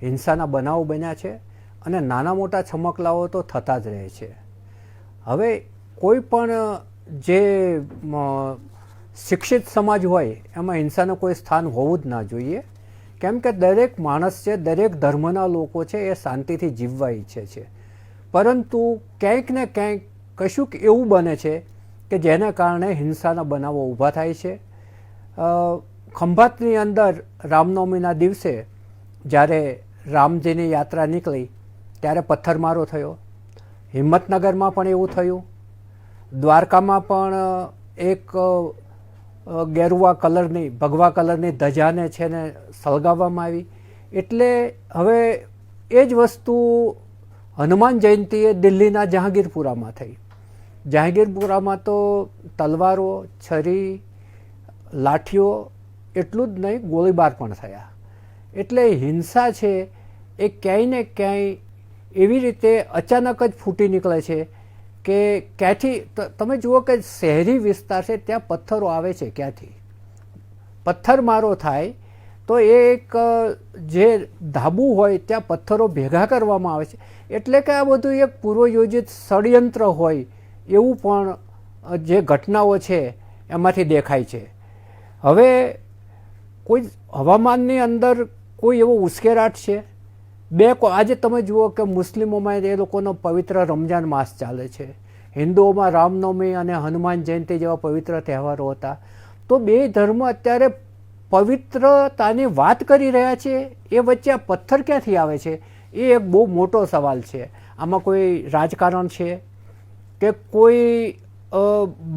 હિંસાના બનાવો બન્યા છે અને નાના મોટા છમકલાઓ તો થતા જ રહે છે. હવે કોઈ પણ જે શિક્ષિત સમાજ હોય એમાં હિંસાનું કોઈ સ્થાન હોવું જ ના જોઈએ, કેમ કે દરેક માણસ છે, દરેક ધર્મના લોકો છે, એ શાંતિથી જીવવા ઈચ્છે છે. પરંતુ ક્યાંક ને ક્યાંક કશુંક એવું બને છે કે જેને કારણે હિંસાના બનાવો ઊભા થાય છે. ખંભાતની અંદર રામનવમીના દિવસે જ્યારે રામજીની યાત્રા નીકળી ત્યારે પથ્થરમારો થયો. હિંમતનગરમાં પણ એવું થયું. દ્વારકામાં પણ એક ગેરુવા કલરની, ભગવા કલરની ધજાને છે ને સળગાવવામાં આવી. એટલે હવે એ જ વસ્તુ હનુમાન જયંતિએ દિલ્હીના જહાંગીરપુરામાં થઈ. જહાંગીરપુરામાં તો તલવારો, છરી, લાઠીઓ, એટલું જ નહીં, ગોળીબાર પણ થયા. એટલે હિંસા છે એ ક્યાંય ને ક્યાંય એવી રીતે અચાનક જ ફૂટી નીકળે છે કે ક્યાંથી તમે જુઓ કે શહેરી વિસ્તાર છે ત્યાં પથ્થરો આવે છે ક્યાંથી? પથ્થરમારો થાય તો એ એક જે ધાબુ હોય ત્યાં પથ્થરો ભેગા કરવામાં આવે છે. એટલે કે આ બધું એક પૂર્વયોજિત ષડયંત્ર હોય એવું પણ જે ઘટનાઓ છે એમાંથી દેખાય છે. હવે કોઈ હવામાનની અંદર કોઈ એવો ઉશ્કેરાટ છે આજે તમે જુઓ કે મુસ્લિમોમાં એ લોકોનો પવિત્ર રમજાન માસ ચાલે છે, હિન્દુઓમાં રામનવમી અને હનુમાન જયંતિ જેવા પવિત્ર તહેવારો હતા. તો બે ધર્મ અત્યારે પવિત્રતાની વાત કરી રહ્યા છે, એ વચ્ચે આ પથ્થર ક્યાંથી આવે છે એ એક બહુ મોટો સવાલ છે. આમાં કોઈ રાજકારણ છે કે કોઈ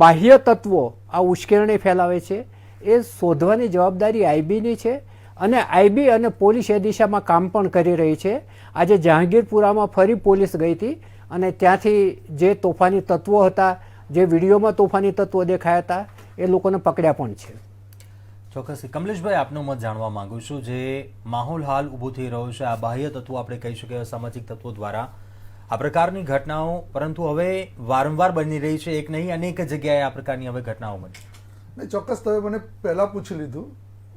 બાહ્ય તત્વો આ ઉશ્કેરણી ફેલાવે છે, એ શોધવાની જવાબદારી આઈબીની છે. અને આઈબી અને પોલીસ એ દિશામાં કામ પણ કરી રહી છે. આજે જહાંગીરપુરામાં ફરી પોલીસ ગઈ હતી અને ત્યાંથી જે તોફાની તત્વો હતા, જે વિડીયોમાં તોફાની તત્વો દેખાયા હતા, એ લોકોને પકડ્યા પણ છે. ચોક્કસ. કમલેશભાઈ, આપનો મત જાણવા માંગુ છું. જે માહોલ હાલ ઊભો થઈ રહ્યો છે, આ બાહ્ય તત્વો આપણે કહી શકીએ, અસામાજિક તત્વો દ્વારા આ પ્રકારની ઘટનાઓ પરંતુ હવે વારંવાર બની રહી છે, એક નહીં અનેક જગ્યાએ આ પ્રકારની હવે ઘટનાઓ બની. નહીં, ચોક્કસ તમે મને પહેલાં પૂછી લીધું,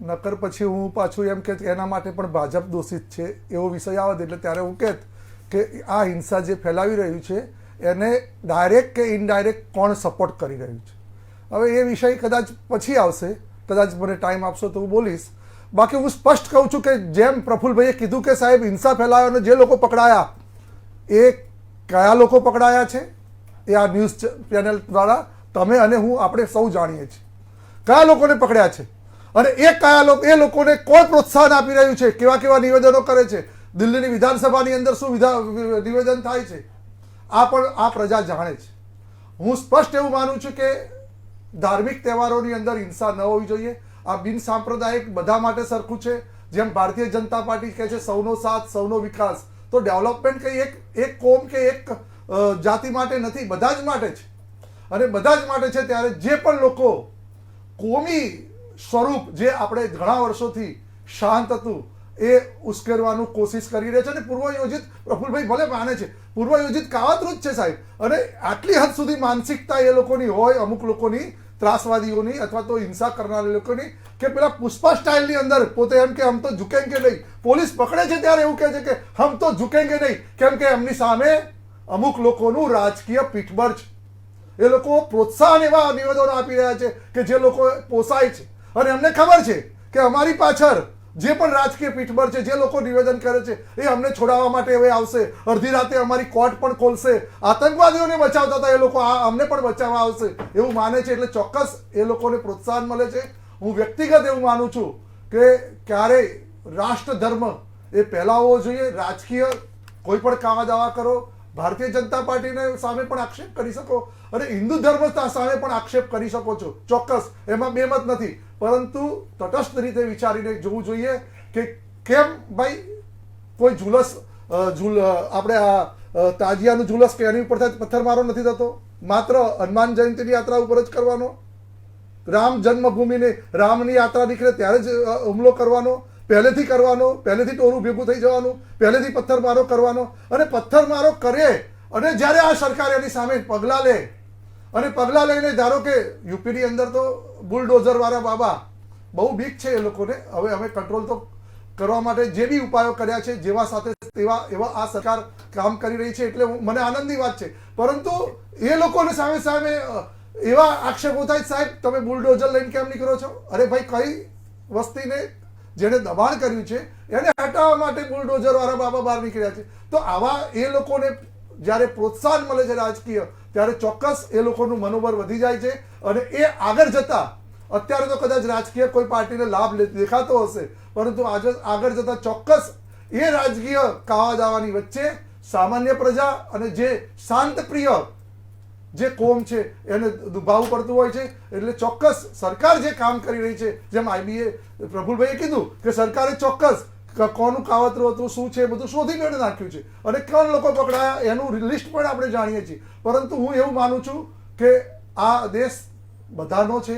નકર પછી હું પાછું એમ કે એના માટે પણ ભાજપ દોષિત છે એવો વિષય આવે એટલે ત્યારે હું કહેત કે આ હિંસા જે ફેલાવી રહ્યું છે એને ડાયરેક્ટ કે ઇનડાયરેક્ટ કોણ સપોર્ટ કરી રહ્યું છે. હવે એ વિષય કદાચ પછી આવશે, કદાચ મને ટાઈમ આપશો તો હું બોલીશ. બાકી હું સ્પષ્ટ કહું છું કે જેમ પ્રફુલભાઈએ કીધું કે સાહેબ હિંસા ફેલાયો અને જે લોકો પકડાયા એ કયા લોકો પકડાયા છે એ આ ન્યૂઝ ચેનલ દ્વારા તમે અને હું આપણે સૌ જાણીએ છીએ કયા લોકોને પકડ્યા છે અને એ કયા લોકો, એ લોકોને કોણ પ્રોત્સાહન આપી રહ્યું છે, કેવા કેવા નિવેદનો કરે છે, દિલ્હીની વિધાનસભાની અંદર શું નિવેદન થાય છે, આ પણ આ પ્રજા જાણે છે. હું સ્પષ્ટ એવું માનું છું કે ધાર્મિક તહેવારોની અંદર હિંસા ન હોવી જોઈએ. આ બિન સાંપ્રદાયિક બધા માટે સરખું છે. જેમ ભારતીય જનતા પાર્ટી કહે છે સૌનો સાથ સૌનો વિકાસ, તો ડેવલપમેન્ટ કંઈ એક કોમ કે એક જાતિ માટે નથી, બધા જ માટે છે. અને બધા જ માટે છે ત્યારે જે પણ લોકો કોમી સ્વરૂપ જે આપણે ઘણા વર્ષોથી શાંત હતું એ ઉશ્કેરવાનું કોશિશ કરી રહ્યા છે અને પૂર્વયોજિત, પ્રફુલભાઈ ભલે માને છે, પૂર્વયોજિત કાવતરું જ છે સાહેબ. અને આટલી હદ સુધી માનસિકતા એ લોકોની હોય, અમુક લોકોની, ત્રાસવાદીઓની અથવા તો હિંસા કરનારા લોકોની, કે પેલા પુષ્પા સ્ટાઇલની અંદર પોતે એમ કે હમ તો ઝુકેંગે નહીં, પોલીસ પકડે છે ત્યારે એવું કહે છે કે હમ તો ઝુકેંગે નહીં, કેમ કે એમની સામે અમુક લોકોનું રાજકીય પીઠબળ છે. એ લોકો પ્રોત્સાહન એવા નિવેદનો આપી રહ્યા છે કે જે લોકો પોસાય છે અને અમને ખબર છે કે અમારી પાછળ જે પણ રાજકીય પીઠબળ છે, જે લોકો નિવેદન કરે છે એ અમને છોડાવવા માટે હવે આવશે, અડધી રાતે અમારી કોર્ટ પણ ખોલશે, આતંકવાદીઓને બચાવતા હતા એ લોકો અમને પણ બચાવવા આવશે એવું માને છે. એટલે ચોક્કસ એ લોકોને પ્રોત્સાહન મળે છે. હું વ્યક્તિગત એવું માનું છું કે ક્યારેય રાષ્ટ્ર ધર્મ એ પહેલા હોવો જોઈએ. રાજકીય કોઈ પણ કાવા દાવા કરો, ભારતીય જનતા પાર્ટીને સામે પણ આક્ષેપ કરી શકો અને હિન્દુ ધર્મ સામે પણ આક્ષેપ કરી શકો છો, ચોક્કસ, એમાં બે મત નથી. પરંતુ તટસ્થ રીતે વિચારીને જોવું જોઈએ કે કેમ ભાઈ કોઈ આપણે આ તાજિયાનું ઝુલસ કે એની ઉપર પથ્થરમારો નથી થતો, માત્ર હનુમાન જયંતિની યાત્રા ઉપર જ કરવાનો, રામ જન્મભૂમિને રામની યાત્રા નીકળે ત્યારે જ હુમલો કરવાનો, પહેલેથી કરવાનો, પહેલેથી ટોળું ભેગું થઈ જવાનું, પહેલેથી પથ્થરમારો કરવાનો. અને પથ્થરમારો કરે અને જ્યારે આ સરકાર એની સામે પગલાં લે અને પગલાં લઈને ધારો કે યુપીની અંદર તો બુલડોઝર વાળા બાબા બહુ બીક છે એ લોકોને. હવે અમે કંટ્રોલ તો કરવા માટે જે બી ઉપાયો કર્યા છે, જેવા સાથે એવા આ સરકાર કામ કરી રહી છે, એટલે મને આનંદની વાત છે. પરંતુ એ લોકોને સામે સામે એવા આક્ષેપો થાય સાહેબ તમે બુલડોઝર લઈને કેમ નીકળો છો? અરે ભાઈ, કઈ વસ્તીને જેને દબાણ કર્યું છે એને હટાવવા માટે બુલડોઝર વાળા બાબા બહાર નીકળ્યા છે. તો આવા એ લોકોને જ્યારે પ્રોત્સાહન મળે છે રાજકીય, ત્યારે ચોક્કસ એ લોકોનું મનોબળ વધી જાય છે અને એ આગળ જતા, અત્યારે તો કદાચ રાજકીય કોઈ પાર્ટીને લાભ દેખાતો હશે, પરંતુ આગળ જતા ચોક્કસ એ રાજકીય કાવા દાવાની વચ્ચે સામાન્ય પ્રજા અને જે શાંતપ્રિય જે કોમ છે એને દુભાવવું પડતું હોય છે. એટલે ચોક્કસ સરકાર જે કામ કરી રહી છે, જેમ આઈબીએ પ્રફુલભાઈએ કીધું કે સરકારે ચોક્કસ કોનું કાવતરું હતું, શું છે, બધું શોધી મેળવી નાખ્યું છે અને કોણ લોકો પકડાયા એનું લિસ્ટ પણ આપણે જાણીએ છીએ. પરંતુ હું એવું માનું છું કે આ દેશ બધાનો છે,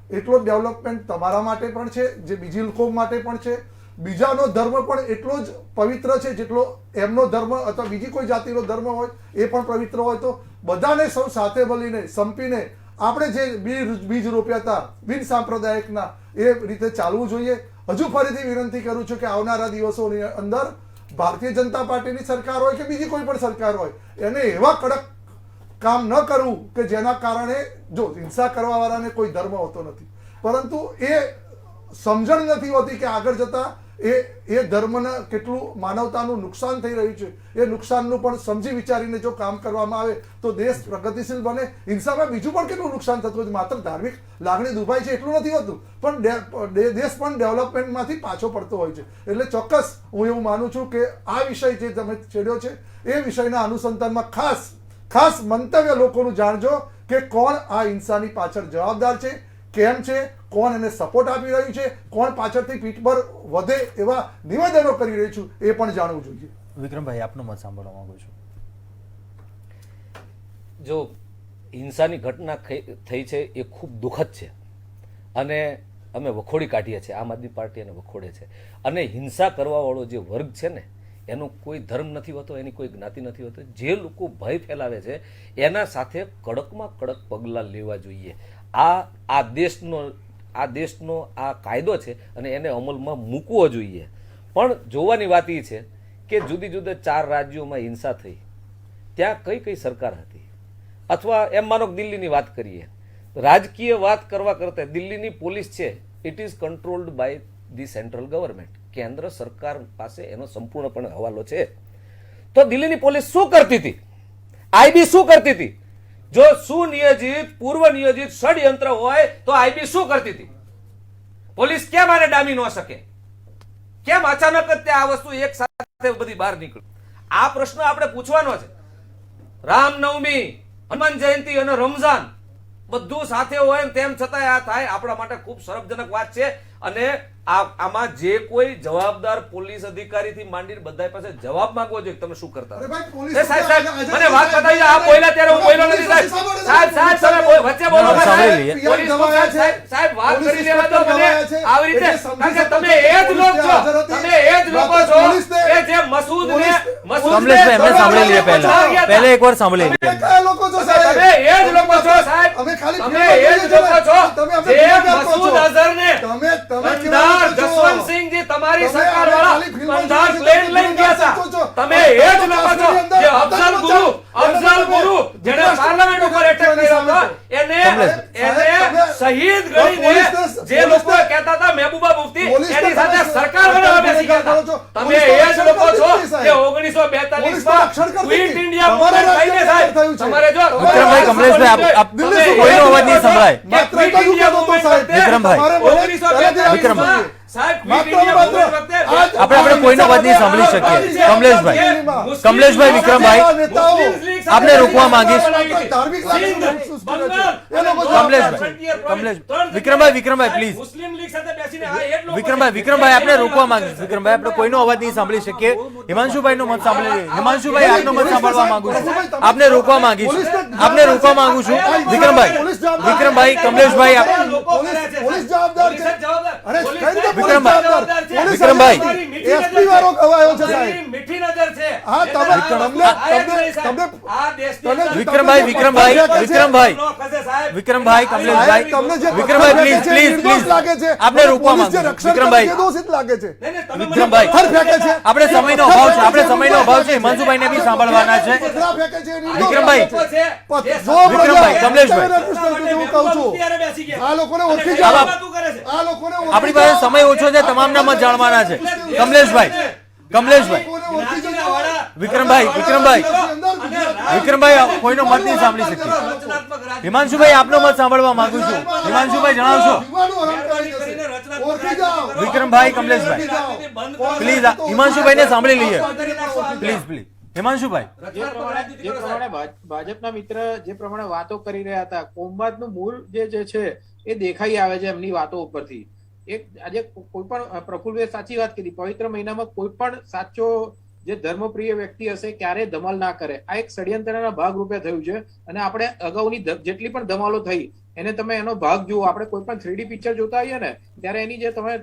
એટલો જ ડેવલપમેન્ટ તમારા માટે પણ છે, જે બીજી લોકો માટે પણ છે. બીજાનો ધર્મ પણ એટલો જ પવિત્ર છે જેટલો એમનો ધર્મ અથવા બીજી કોઈ જાતિનો ધર્મ હોય એ પણ પવિત્ર હોય. તો બધાને સૌ સાથે મળીને સંપીને આપણે જે બીજ રોપ્યા હતા બિન સાંપ્રદાયિકના, એ રીતે ચાલવું જોઈએ. હજુ ફરીથી વિનંતી કરું છું કે આવનારા દિવસોની અંદર ભારતીય જનતા પાર્ટીની સરકાર હોય કે બીજી કોઈ પણ સરકાર હોય, એને એવા કડક કામ ન કરવું કે જેના કારણે, જો હિંસા કરવાવાળાને કોઈ ધર્મ હોતો નથી, પરંતુ એ સમજણ નથી હોતી કે આગળ જતા એ ધર્મને કેટલું માનવતાનું નુકસાન થઈ રહ્યું છે એ નુકસાનનું પણ સમજી વિચારીને જો કામ કરવામાં આવે તો દેશ પ્રગતિશીલ બને. હિંસામાં બીજું પણ કેટલું નુકસાન થતું હોય છે, માત્ર ધાર્મિક લાગણી દુભાઈ છે એટલું નથી હોતું, પણ દેશ પણ ડેવલપમેન્ટમાંથી પાછો પડતો હોય છે. એટલે ચોક્કસ હું એવું માનું છું કે આ વિષય જે તમે છેડ્યો છે એ વિષયના અનુસંધાનમાં ખાસ મંતવ્ય લોકોનું જાણજો કે કોણ આ હિંસાની પાછળ જવાબદાર છે, કેમ છે, કોણ એને સપોર્ટ આપી રહ્યું છે, કોણ પાછળથી પીઠ પર વધે એવા નિવેદનો કરી રહ્યું છું એ પણ જાણવું જોઈએ. વિક્રમભાઈ, આપનો મત સાંભળવા માંગુ છું. જો હિંસાની ઘટના થઈ છે એ ખૂબ દુઃખદ છે અને અમે વખોડી કાઢીએ છીએ, આમ આદમી પાર્ટી એને વખોડે છે. અને હિંસા કરવાવાળો જે વર્ગ છે ને એનો કોઈ ધર્મ નથી હોતો, એની કોઈ જ્ઞાતિ નથી હોતો. જે લોકો ભય ફેલાવે છે એના સાથે કડકમાં કડક પગલાં લેવા જોઈએ. આ દેશનો આ કાયદો છે અને એને અમલમાં મૂકવો જોઈએ. પણ જોવાની વાત એ છે કે જુદી જુદા 4 રાજ્યોમાં હિંસા થઈ, ત્યાં કઈ સરકાર હતી? અથવા એમ માનો કે દિલ્હીની વાત કરીએ, રાજકીય વાત કરવા કરતાં દિલ્હીની પોલીસ છે it is controlled by the central government. કેન્દ્ર સરકાર પાસે એનો સંપૂર્ણપણે હવાલો છે. તો દિલ્હીની પોલીસ શું કરતી હતી? આઈબી શું કરતી હતી? જો સુનિયોજિત પૂર્વ નિયોજિત ષડયંત્ર હોય તો આઈબી શું કરતી હતી? પોલીસ કેમ આને ડામી ન શકે? કેમ અચાનક જ તે આ વસ્તુ એક સાથે બધી બહાર નીકળી? આ પ્રશ્ન આપણે પૂછવાનો છે. રામનવમી, હનુમાન જયંતિ અને રમઝાન બધું સાથે હોય તેમ છતાં આ થાય, આપણા માટે ખૂબ શરમજનક વાત છે. અને આમાં જે કોઈ જવાબદાર પોલીસ અધિકારીથી માંડીને બધા પાસે જવાબ માંગવો જોઈએ તમે શું કરતા. સાહેબ મને વાત બતાવી, આ બોલ્યા ત્યારે હું બોલ્યો નથી. સાહેબ તમે વચ્ચે બોલો. સાહેબ વાત કરી લેવા દો મને આવી રીતે, કારણ કે તમે એ જ લોકો છો કે જે મસૂદને કમલેશભાઈ, એમને સાંભળી લઈએ પહેલા એકવાર સાંભળી લઈએ. તમે એ જ લોકો છો સાહેબ, તમે એ જ લોકો છો જે મસૂદ અઝહરને જસવંતસિંહજી તમારી સરકાર વાળા પંજાબ પ્લેન લઈને ગયા હતા. તમે એ જ લોકો છો જે અફઝલ ગુરુ જેને પાર્લામેન્ટ ઉપર એટેક કર્યો હતો એને શહીદ ગણીને જે લોકો કહેતા હતા મહેબૂબા મુફ્તી એની સાથે સરકાર બનાવવા બેસી ગયા હતા. તમે એ જ લોકો છો જે 1942 માં ક્વિટ ઇન્ડિયા મૂવમેન્ટ લઈને સાહેબ તમારે જો વિક્રમભાઈ, કમલેશભાઈ, આપ કોઈનો અવાજ નહીં સંભળાય. વિક્રમભાઈ, આપણે કોઈનો અવાજ નહીં સાંભળી શકીએ. કમલેશભાઈ, વિક્રમભાઈ, આપને રોકવા માંગીશ. વિક્રમભાઈ, પ્લીઝ. વિક્રમભાઈ, આપને રોકવા માંગીશ. વિક્રમભાઈ, આપણે કોઈનો અવાજ નહીં સાંભળી શકીએ. હિમાંશુભાઈનો મત સાંભળી લઈએ. હિમાંશુભાઈ, આપનો મત સાંભળવા માંગુ છું. આપને રોકવા માંગીશ. આપને રોકવા માંગુ છું. વિક્રમભાઈ, કમલેશભાઈ, વિક્રમભાઈ, કમલેશભાઈ, પ્લીઝ, આપને રોકવા માંગુ છું. વિક્રમભાઈ, આપણે સમયનો અભાવ છે. હિમાંશુભાઈ ને બી સાંભળવાના છે. વિક્રમભાઈ, આપણી પાસે સમય ઓછો છે, તમામના મત જાણવાના છે. કમલેશભાઈ, વિક્રમભાઈ, કોઈનો મત નહીં સાંભળી શકીએ. હિમાંશુભાઈ, આપનો મત સાંભળવા માંગુ છું. હિમાંશુભાઈ, જણાવશો? વિક્રમભાઈ, કમલેશભાઈ, પ્લીઝ હિમાંશુભાઈ ને સાંભળી લઈએ. પ્લીઝ. હિમાંશુભાઈ, જે પ્રમાણે ભાજપના મિત્ર જે પ્રમાણે વાતો કરી રહ્યા હતા, કોમ્બાતનું મૂળ જે છે એ દેખાઈ આવે છે એમની વાતો ઉપરથી. એક આજે કોઈ પણ પ્રફુલ્લભાઈ સાચી વાત કરી, પવિત્ર મહિનામાં કોઈ પણ સાચો જે ધર્મપ્રિય વ્યક્તિ હશે ક્યારે ધમાલ ના કરે. આ એક ષડયંત્રના ભાગરૂપે થયું છે. અને આપણે અગાઉની જેટલી પણ ધમાલો થઈ એને તમે એનો ભાગ જુઓ. આપણે કોઈ પણ 3D પિક્ચર જોતા હોઈએ ને ત્યારે એની જે તમે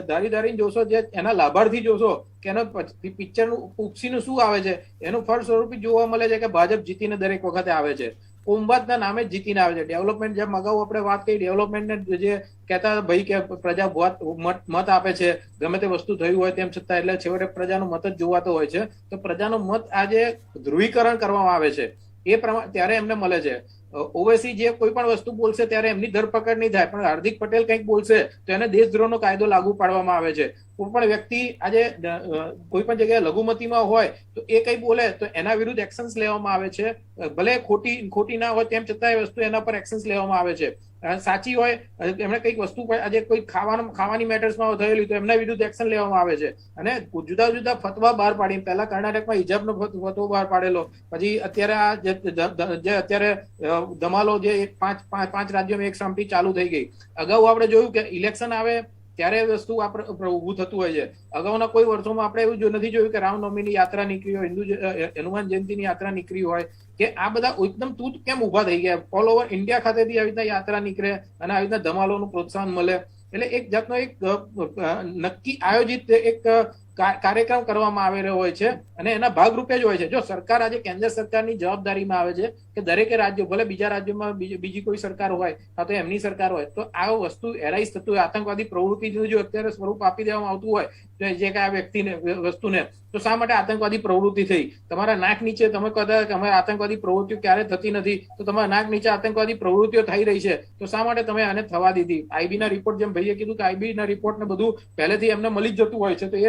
ધારીને જોશો, જે એના લાભાર્થી જોશો કે એનો પિક્ચરનું ઉપસીનું શું આવે છે એનું ફળ સ્વરૂપે જોવા મળે છે કે ભાજપ જીતીને દરેક વખતે આવે છે. કોમ્બાતના નામે જ જીતીને આવે છે. ડેવલપમેન્ટ જેમ અગાઉ આપણે વાત કરી, ડેવલપમેન્ટને જે કહેતા ભાઈ કે પ્રજા મત આપે છે ગમે તે વસ્તુ થયું હોય તેમ છતાં, એટલે છેવટે પ્રજાનો મત જ જોવાતો હોય છે. તો પ્રજાનો મત આજે ધ્રુવીકરણ કરવામાં આવે છે એ પ્રમાણે ત્યારે એમને મળે છે. ઓવેસી જે કોઈ પણ વસ્તુ બોલશે ત્યારે એમની ધરપકડ નહીં થાય, પણ હાર્દિક પટેલ કંઈક બોલશે તો એને દેશદ્રોહનો કાયદો લાગુ પાડવામાં આવે છે. કોઈ પણ વ્યક્તિ આજે કોઈ પણ જગ્યાએ લઘુમતીમાં હોય તો એ કઈ બોલે તો એના વિરુદ્ધ એક્શન્સ લેવામાં આવે છે. ભલે ખોટી ના હોય તેમ છતાં એ વસ્તુ એના પર એક્શન્સ લેવામાં આવે છે. સાચી હોય એમણે કઈક વસ્તુ આજે કોઈ ખાવાની મેટર્સમાં થયેલી તો એમના વિરુદ્ધ એક્શન લેવામાં આવે છે. અને જુદા જુદા ફતવા બહાર પાડી, પહેલા કર્ણાટકમાં હિજાબનો ફતવો બહાર પાડેલો, પછી અત્યારે આ જે અત્યારે ધમાલો જે 5 રાજ્યોમાં એક સામટી ચાલુ થઈ ગઈ. અગાઉ આપણે જોયું કે ઇલેક્શન આવે ત્યારે વસ્તુ ઊભું થતું હોય છે. અગાઉના કોઈ વર્ષોમાં આપણે એવું નથી જોયું કે રામનવમીની યાત્રા નીકળી હોય, હનુમાન જયંતિની યાત્રા નીકળી હોય, કે આ બધા એકદમ તૂત કેમ ઉભા થઈ ગયા. ઓલ ઓવર ઇન્ડિયા ખાતેથી આવી રીતના યાત્રા નીકળે અને આવી રીતના ધમાલોનું પ્રોત્સાહન મળે. એટલે એક જાતનો એક નક્કી આયોજિત એક કાર્યક્રમ કરવામાં આવી રહ્યો હોય છે અને એના ભાગરૂપે જ હોય છે. જો સરકાર આજે કેન્દ્ર સરકારની જવાબદારીમાં આવે છે કે દરેકે રાજ્યો, ભલે બીજા રાજ્યોમાં બીજી કોઈ સરકાર હોય કાં તો એમની સરકાર હોય, તો આ વસ્તુ એરાઇઝ થતું હોય, આતંકવાદી પ્રવૃત્તિનું જો અત્યારે સ્વરૂપ આપી દેવામાં આવતું હોય જે કે આ વ્યક્તિને વસ્તુને, તો શા માટે આતંકવાદી પ્રવૃત્તિ થઈ? તમારા નાક નીચે તમે કદાચ કે અમારે આતંકવાદી પ્રવૃત્તિઓ ક્યારે થતી નથી, તો તમારા નાક નીચે આતંકવાદી પ્રવૃત્તિઓ થઈ રહી છે, તો શા માટે તમે આને થવા દીધી? આઈબી ના રિપોર્ટ, જેમ ભાઈએ કીધું કે આઈબી ના રિપોર્ટ ને બધું પહેલેથી એમને મળી જ જતું હોય છે, તો એ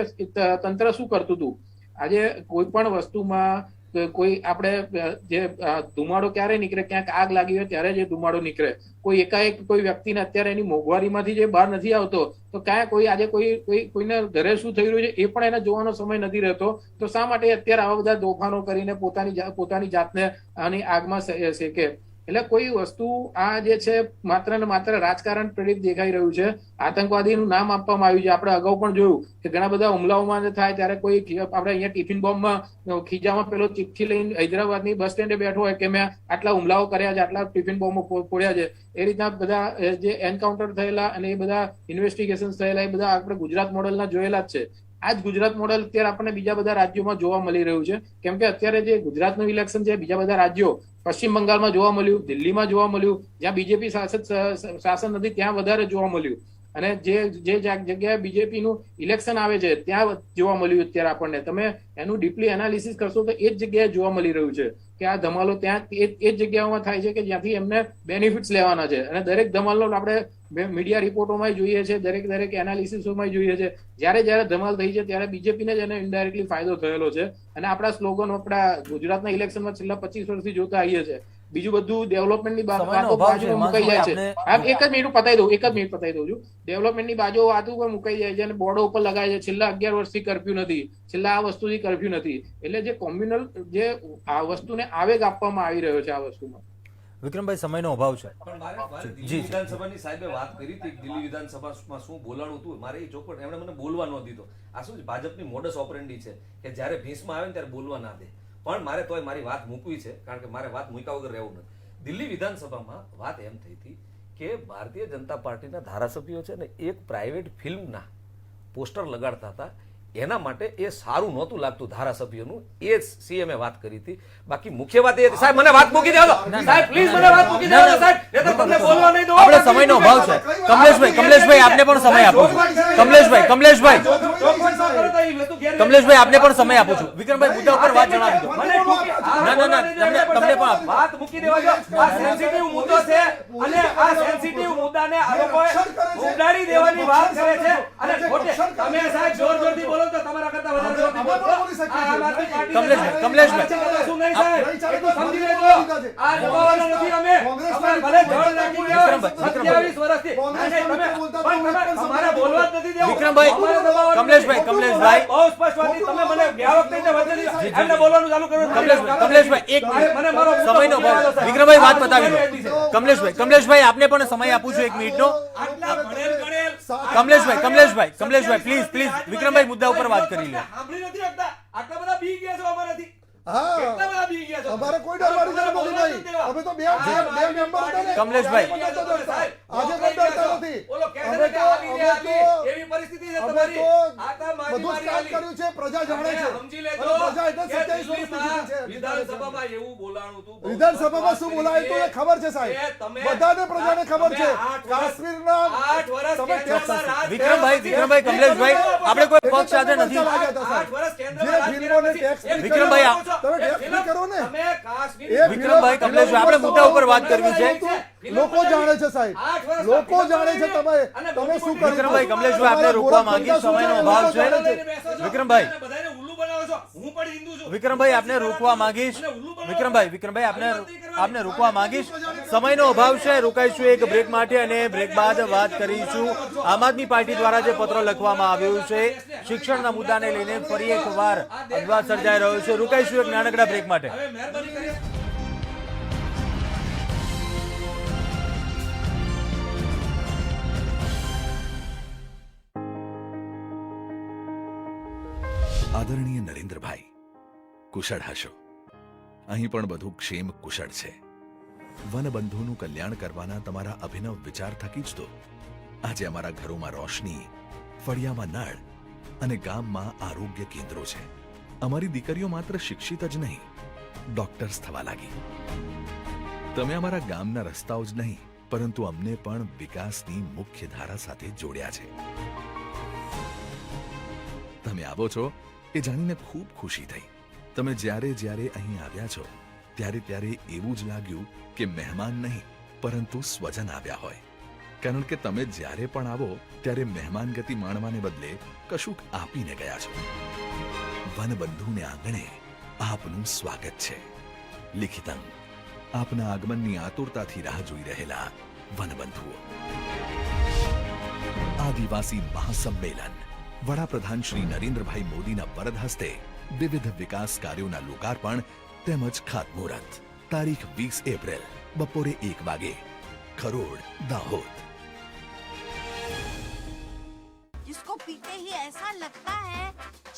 તંત્ર શું કરતું હતું? આજે કોઈ પણ વસ્તુમાં કોઈ આપણે જે ધુમાડો ક્યારે નીકળે, ક્યાંક આગ લાગી હોય ત્યારે જ ધુમાડો નીકળે. કોઈ એકાએક કોઈ વ્યક્તિને અત્યારે એની મોંઘવારીમાંથી જે બહાર નથી આવતો, તો ક્યાં કોઈ આજે કોઈને ઘરે શું થઈ રહ્યું છે એ પણ એને જોવાનો સમય નથી રહેતો, તો શા માટે અત્યારે આવા બધા તોફાનો કરીને પોતાની જાતને આની આગમાં શેકે? એટલે કોઈ વસ્તુ આ જે છે માત્ર ને માત્ર રાજકારણ પ્રેરિત દેખાઈ રહ્યું છે. આતંકવાદીનું નામ આપવામાં આવ્યું છે. આપણે અગાઉ પણ જોયું કે ઘણા બધા હુમલાઓમાં થાય ત્યારે કોઈ આપણે અહીંયા ટિફિન બોમ્બમાં ખીજામાં પેલો ચિઠ્ઠી લઈને હૈદરાબાદની બસ સ્ટેન્ડે બેઠો હોય કે મેં આટલા હુમલાઓ કર્યા છે, આટલા ટિફિન બોમ્બો ફોડ્યા છે. એ રીતના બધા જે એન્કાઉન્ટર થયેલા અને એ બધા ઇન્વેસ્ટિગેશન થયેલા એ બધા આપણે ગુજરાત મોડેલના જોયેલા જ છે. આ જ ગુજરાત મોડેલ અત્યારે આપણને બીજા બધા રાજ્યોમાં જોવા મળી રહ્યું છે. કેમ કે અત્યારે જે ગુજરાતનું ઇલેક્શન છે બીજા બધા રાજ્યો, પશ્ચિમ બંગાળમાં જોવા મળ્યું, દિલ્હીમાં જોવા મળ્યું, જ્યાં બીજેપી શાસન નથી ત્યાં વધારે જોવા મળ્યું, અને જે જગ્યાએ બીજેપી નું ઇલેક્શન આવે છે ત્યાં જોવા મળ્યું. અત્યારે આપણને તમે એનું ડીપલી એનાલિસિસ કરશો તો એ જ જગ્યાએ જોવા મળી રહ્યું છે કે આ ધમાલો ત્યાં એ જ જગ્યાઓમાં થાય છે કે જ્યાંથી એમને બેનિફિટ્સ લેવાના છે. અને દરેક ધમાલનો આપણે મીડિયા રિપોર્ટોમાં જોઈએ છે, દરેક એનાલિસિસોમાં જોઈએ છે. જ્યારે ધમાલ થઈ છે ત્યારે બીજેપીને જ એને ઇનડાયરેક્ટલી ફાયદો થયેલો છે. અને આપણા સ્લોગન આપણા ગુજરાતના ઇલેક્શનમાં છેલ્લા 25 વર્ષથી જોતા આવીએ છીએ. બીજું બધું ડેવલપમેન્ટની વાતો બાજુમાં મુકાઈ જાય છે. એક જ મિનિટ પતાવી દઉં છું. ડેવલપમેન્ટની બાજુ વાતો પર મુકાઈ જાય છે અને બોર્ડો ઉપર લગાય છે. છેલ્લા 11 વર્ષથી કરફ્યુ નથી, છેલ્લા આ વસ્તુથી કરફ્યુ નથી. એટલે જે કોમ્યુનલ જે આ વસ્તુને આવેગ આપવામાં આવી રહ્યો છે આ વસ્તુમાં. વિક્રમભાઈ, સમયનો અભાવ છે. પણ મારે દિલ્હી વિધાનસભાની સાહેબે વાત કરી હતી, દિલ્હી વિધાનસભામાં શું બોલાણું હતું, મારે એ ચોખવટ એમણે મને બોલવા ન દીધો. આ શું ભાજપની મોડસ ઓપરેન્ડી છે કે જ્યારે ભીંસમાં આવે ને ત્યારે બોલવા ના દે. પણ મારે તોય મારી વાત મૂકવી છે, કારણ કે મારે વાત મૂક્યા વગર રહેવું નથી. દિલ્હી વિધાનસભામાં વાત એમ થઈ હતી કે ભારતીય જનતા પાર્ટીના ધારાસભ્યો છે ને એક પ્રાઇવેટ ફિલ્મના પોસ્ટર લગાડતા હતા, એના માટે એ સારું નહોતું લાગતું ધારાસભ્યોનું, એ સીએમએ વાત કરી હતી. બાકી મુખ્ય વાત એ હતી, સાહેબ મને વાત મૂકી દેવા દો, સાહેબ પ્લીઝ મને વાત મૂકી દેવા દો સાહેબ, એ તો તમને બોલવા નહીં દો. આપણે સમયનો અભાવ છે. કમલેશભાઈ આપને પણ સમય આપું છું. કમલેશભાઈ આપને પણ સમય આપું છું. વિક્રમભાઈ, મુદ્દા ઉપર વાત જણાવી દો. તમને પણ વાત મૂકી દેવા દો. આ સેન્સિટિવ મુદ્દો છે અને આ સેન્સિટિવ મુદ્દાને આ લોકોએ ઉડાડી દેવાની વાત કરે છે. અને ખોટે તમે સાહેબ જોરથી બોલો તો તમારા કરતા વધારે જોરથી બોલો. આ આમ આદમી પાર્ટી કમલેશભાઈ શું નહીં સાહેબ, એ તો સમજી લેજો. આ દબાવવાનો નથી અમે. અમે ભલે જળ નાખી ગયા 27 વર્ષથી, અને તમે તમારે બોલવા જ નથી દેવું. વિક્રમભાઈ, કમલેશભાઈ બહુ સ્પષ્ટ વાત. તમે મને ગયા વખતે વચ્ચે એમને બોલવાનું ચાલુ કર્યું. કમલેશભાઈ એક મને મારો સમયનો અભાવ. વિક્રમભાઈ વાત પતાવી દો. કમલેશભાઈ આપને પણ સમય આપું છું 1 મિનિટનો. કમલેશભાઈ પ્લીઝ વિક્રમભાઈ મુદ્દા ઉપર વાત કરી લે. સાંભળી નથી શકતા? આટલા બધા બી ગયા છો અમારાથી. અમારે કોઈ ડરવાની જરૂર નથી. અમે તો બે મેમ્બર હતા ને. કમલેશભાઈ આજે કોઈ ડરતા નથી. ઓલો કહેશે કે એવી પરિસ્થિતિ છે તમારી. આ તો બધું જ કામ કર્યું છે, પ્રજા જાણે છે. સમજી લેજો. પ્રજા એટલે 27 વર્ષથી છે. વિધાનસભામાં એવું બોલાણું હતું. વિધાનસભામાં શું બોલાયું હતું એ ખબર છે સાહેબ, બધાને પ્રજાને ખબર છે. કાશ્મીરના 8 વર્ષ કેન્દ્રમાં રાજ. વિક્રમભાઈ કમલેશભાઈ આપણે કોઈ પક્ષ સાથે નથી. 8 વર્ષ કેન્દ્રમાં રાજ. વિક્રમભાઈ તમે ટેક્સ કરો ને. તમે કાશ્મીર વિક્રમભાઈ કમલેશભાઈ આપણે મુદ્દા ઉપર વાત કરવી છે. લોકો જાણે છે સાહેબ, 8 વર્ષમાં લોકો ફિલ્મ જાણે છે બનાવીને તમે અને તમે શું મોટી કર્યું? વિક્રમભાઈ, કમલેશભાઈ, આપને રોકવા માંગીશ, સમયનો અભાવ છે. વિક્રમભાઈ. બધાને ઉલ્લુ બનાવો છો. હું પણ હિન્દુ છું. વિક્રમભાઈ, આપને રોકવા માંગીશ. વિક્રમભાઈ, આપને રોકવા માંગીશ. સમયનો અભાવ છે, રોકાઈશું એક બ્રેક માટે અને બ્રેક બાદ વાત કરીશું. આમ આદમી પાર્ટી દ્વારા જે પત્ર લખવામાં આવ્યું છે શિક્ષણના મુદ્દાને લઈને ફરી એકવાર વિવાદ સર્જાઈ રહ્યો છે. રોકાઈશું એક નાનકડા બ્રેક માટે. હવે મહેરબાની કરી આદરણીય નરેન્દ્રભાઈ, કુશળ હશો. અહીં પણ બધું ક્ષેમ કુશળ છે. વનબંધુનું કલ્યાણ કરવાના તમારા અભિનવ વિચાર થકી જ તો આજે અમારા ઘરોમાં રોશની, ફળિયામાં નળ અને ગામમાં આરોગ્ય કેન્દ્રો છે. અમારી દીકરીઓ માત્ર શિક્ષિત જ નહીં, ડોક્ટર્સ થવા લાગી. તમે અમારા ગામના રસ્તાઓ જ નહીં પરંતુ અમને પણ વિકાસની મુખ્ય ધારા સાથે જોડ્યા છે. તમે આવો છો એ જાણીને ખૂબ ખુશી થઈ. તમે જ્યારે જ્યારે અહીં આવ્યા છો ત્યારે ત્યારે એવું જ લાગ્યું કે મહેમાન નહીં પરંતુ સ્વજન આવ્યા હોય. કારણ કે તમે જ્યારે પણ આવો ત્યારે મહેમાન ગતિ માણવાને બદલે કશુંક આપીને ગયા છો. વનબંધુને આંગણે આપનું સ્વાગત છે. લિખિતં, આપના આગમનની આતુરતાથી રાહ જોઈ રહેલા વનબંધુઓ. આદિવાસી મહાસંમેલન વડાપ્રધાન શ્રી નરેન્દ્રભાઈ મોદીના વરદ હસ્તે વિવિધ વિકાસ કાર્યોના લોકાર્પણ તેમજ ખાતમુહૂર્ત તારીખ 20 એપ્રિલ બપોરે 1 વાગે, ખરોડ, દાહોદ. जिसको पीते ही ऐसा लगता है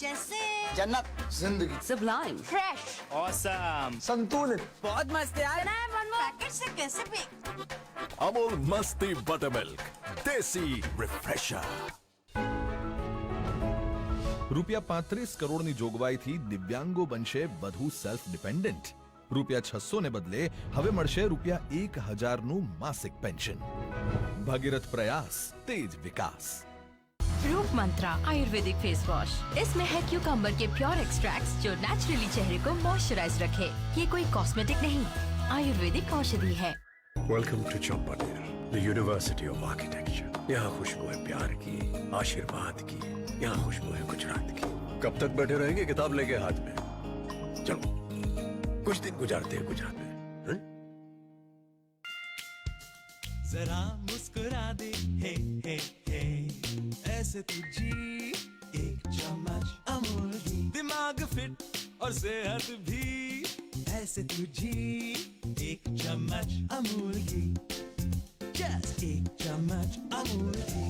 जैसे जन्नत, जिंदगी, सुबलाइम, फ्रेश, ऑसम, संतुलित, बहुत मस्त यार. पैकेट से कैसे पी? अमूल मस्ती बटर मिल्क, देसी रिफ्रेशर. ₹35 કરોડની જોગવાઈથી દિવ્યાંગો બનશે વધુ સેલ્ફ ડિપેન્ડન્ટ. ₹600 ને બદલે હવે મળશે ₹1000નું માસિક પેન્શન. ભગીરથ પ્રયાસ, તેજ વિકાસ. रूप मंत्रा आयुर्वेदिक फेस वॉश. इसमें है क्यूकम्बर के प्योर एक्सट्रैक्ट्स जो नेचुरली चेहरे को मॉइस्चराइज रखे. ये कोई कॉस्मेटिक नहीं, आयुर्वेदिक औषधि है. Welcome to Chaupaner, the university of architecture. यहाँ खुशबू है प्यार की, आशीर्वाद की. यहाँ खुशबू है गुजरात की. कब तक बैठे रहेंगे किताब लेके हाथ में? चलो कुछ दिन गुजारते हैं गुजरात में. जरा मुस्कुरा दे, हे हे हे, ऐसे तुझी एक चम्मच अमूल की. दिमाग फिट और सेहत भी, ऐसे तुझी एक चम्मच अमूल की. जस्ट एक चम्मच अमूल की.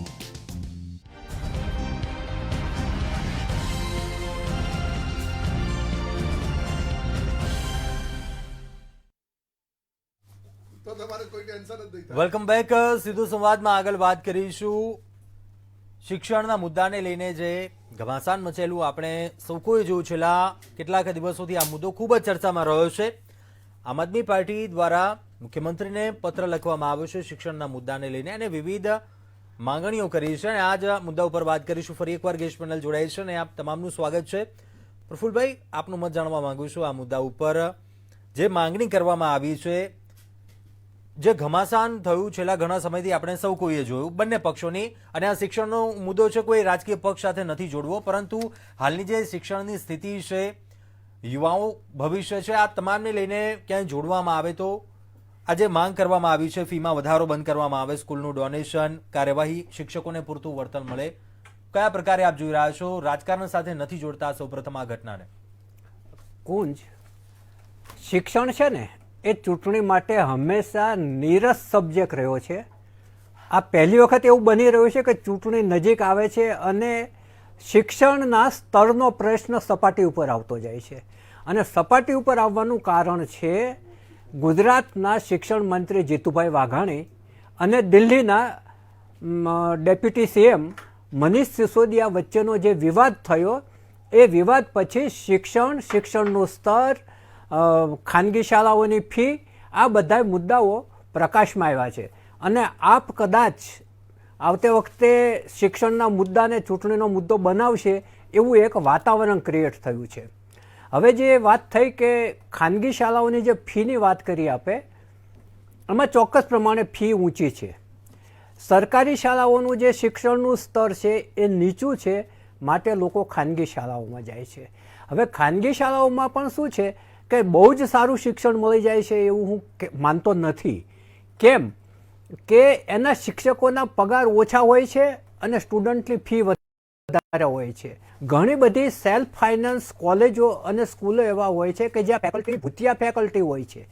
તો તમારે કોઈ ટેન્શન જ નહીં થાય. Welcome back. સીધો સંવાદમાં આગળ વાત કરીશું. શિક્ષણના મુદ્દાને લઈને જે ઘમાસાન મચેલું આપણે સૌ કોઈ જોયું છેલ્લા કેટલાક દિવસોથી આ મુદ્દો ખૂબ જ ચર્ચામાં રહ્યો છે. આમ આદમી પાર્ટી દ્વારા મુખ્યમંત્રીને પત્ર લખવામાં આવ્યો છે શિક્ષણના મુદ્દાને લઈને અને વિવિધ માંગણીઓ કરી છે અને આ જ મુદ્દા ઉપર વાત કરીશું. ફરી એકવાર ગેસ્ટ પેનલ જોડાઈ છે અને આપ તમામનું સ્વાગત છે. પ્રફુલભાઈ, આપનું મત જાણવા માંગુ છું આ મુદ્દા ઉપર. જે માંગણી કરવામાં આવી છે, જે ઘમાસાન થયું છેલ્લા ઘણા સમયથી આપણે સૌ કોઈએ જોયું બંને પક્ષોની, અને આ શિક્ષણનો મુદ્દો છે કોઈ રાજકીય પક્ષ સાથે નથી જોડવો, પરંતુ હાલની જે શિક્ષણની સ્થિતિ છે, યુવાઓ ભવિષ્ય છે, આ તમામને લઈને ક્યાંય જોડવામાં આવે તો આ જે માંગ કરવામાં આવી છે ફીમાં વધારો બંધ કરવામાં આવે, સ્કૂલનું ડોનેશન, કાર્યવાહી, શિક્ષકોને પૂરતું વળતર મળે, કયા પ્રકારે આપ જોઈ રહ્યા છો? રાજકારણ સાથે નથી જોડતા સૌપ્રથમ આ ઘટનાને. કુંજ, શિક્ષણ છે ને એ ચૂંટણી માટે હંમેશા નીરસ સબ્જેક્ટ રહ્યો છે. આ પહેલી વખત એવું બની રહ્યું છે કે ચૂંટણી નજીક આવે છે અને શિક્ષણના સ્તરનો પ્રશ્ન સપાટી ઉપર આવતો જાય છે. અને સપાટી ઉપર આવવાનું કારણ છે ગુજરાતના શિક્ષણ મંત્રી જીતુભાઈ વાઘાણી અને દિલ્હીના ડેપ્યુટી સીએમ મનીષ સિસોદિયા વચ્ચેનો જે વિવાદ થયો, એ વિવાદ પછી શિક્ષણનું સ્તર, ખાનગી શાળાઓની ફી, આ બધા મુદ્દાઓ પ્રકાશમાં આવ્યા છે. અને આપ કદાચ આવતે વખતે શિક્ષણના મુદ્દાને ચૂંટણીનો મુદ્દો બનાવશે એવું એક વાતાવરણ ક્રિએટ થયું છે. હવે જે વાત થઈ કે ખાનગી શાળાઓની જે ફીની વાત કરી આપે, એમાં ચોક્કસ પ્રમાણે ફી ઊંચી છે. સરકારી શાળાઓનું જે શિક્ષણનું સ્તર છે એ નીચું છે, માટે લોકો ખાનગી શાળાઓમાં જાય છે. હવે ખાનગી શાળાઓમાં પણ શું છે કે બહુ જ સારું શિક્ષણ મળી જાય છે એવું હું માનતો નથી. કેમ કે એના શિક્ષકોના પગાર ઓછા હોય છે અને સ્ટુડન્ટની ફી વધારે હોય છે. ઘણી બધી સેલ્ફ ફાઇનાન્સ કોલેજો અને સ્કૂલો એવા હોય છે કે જ્યાં ફેકલ્ટી ભૂતિયા ફેકલ્ટી હોય છે.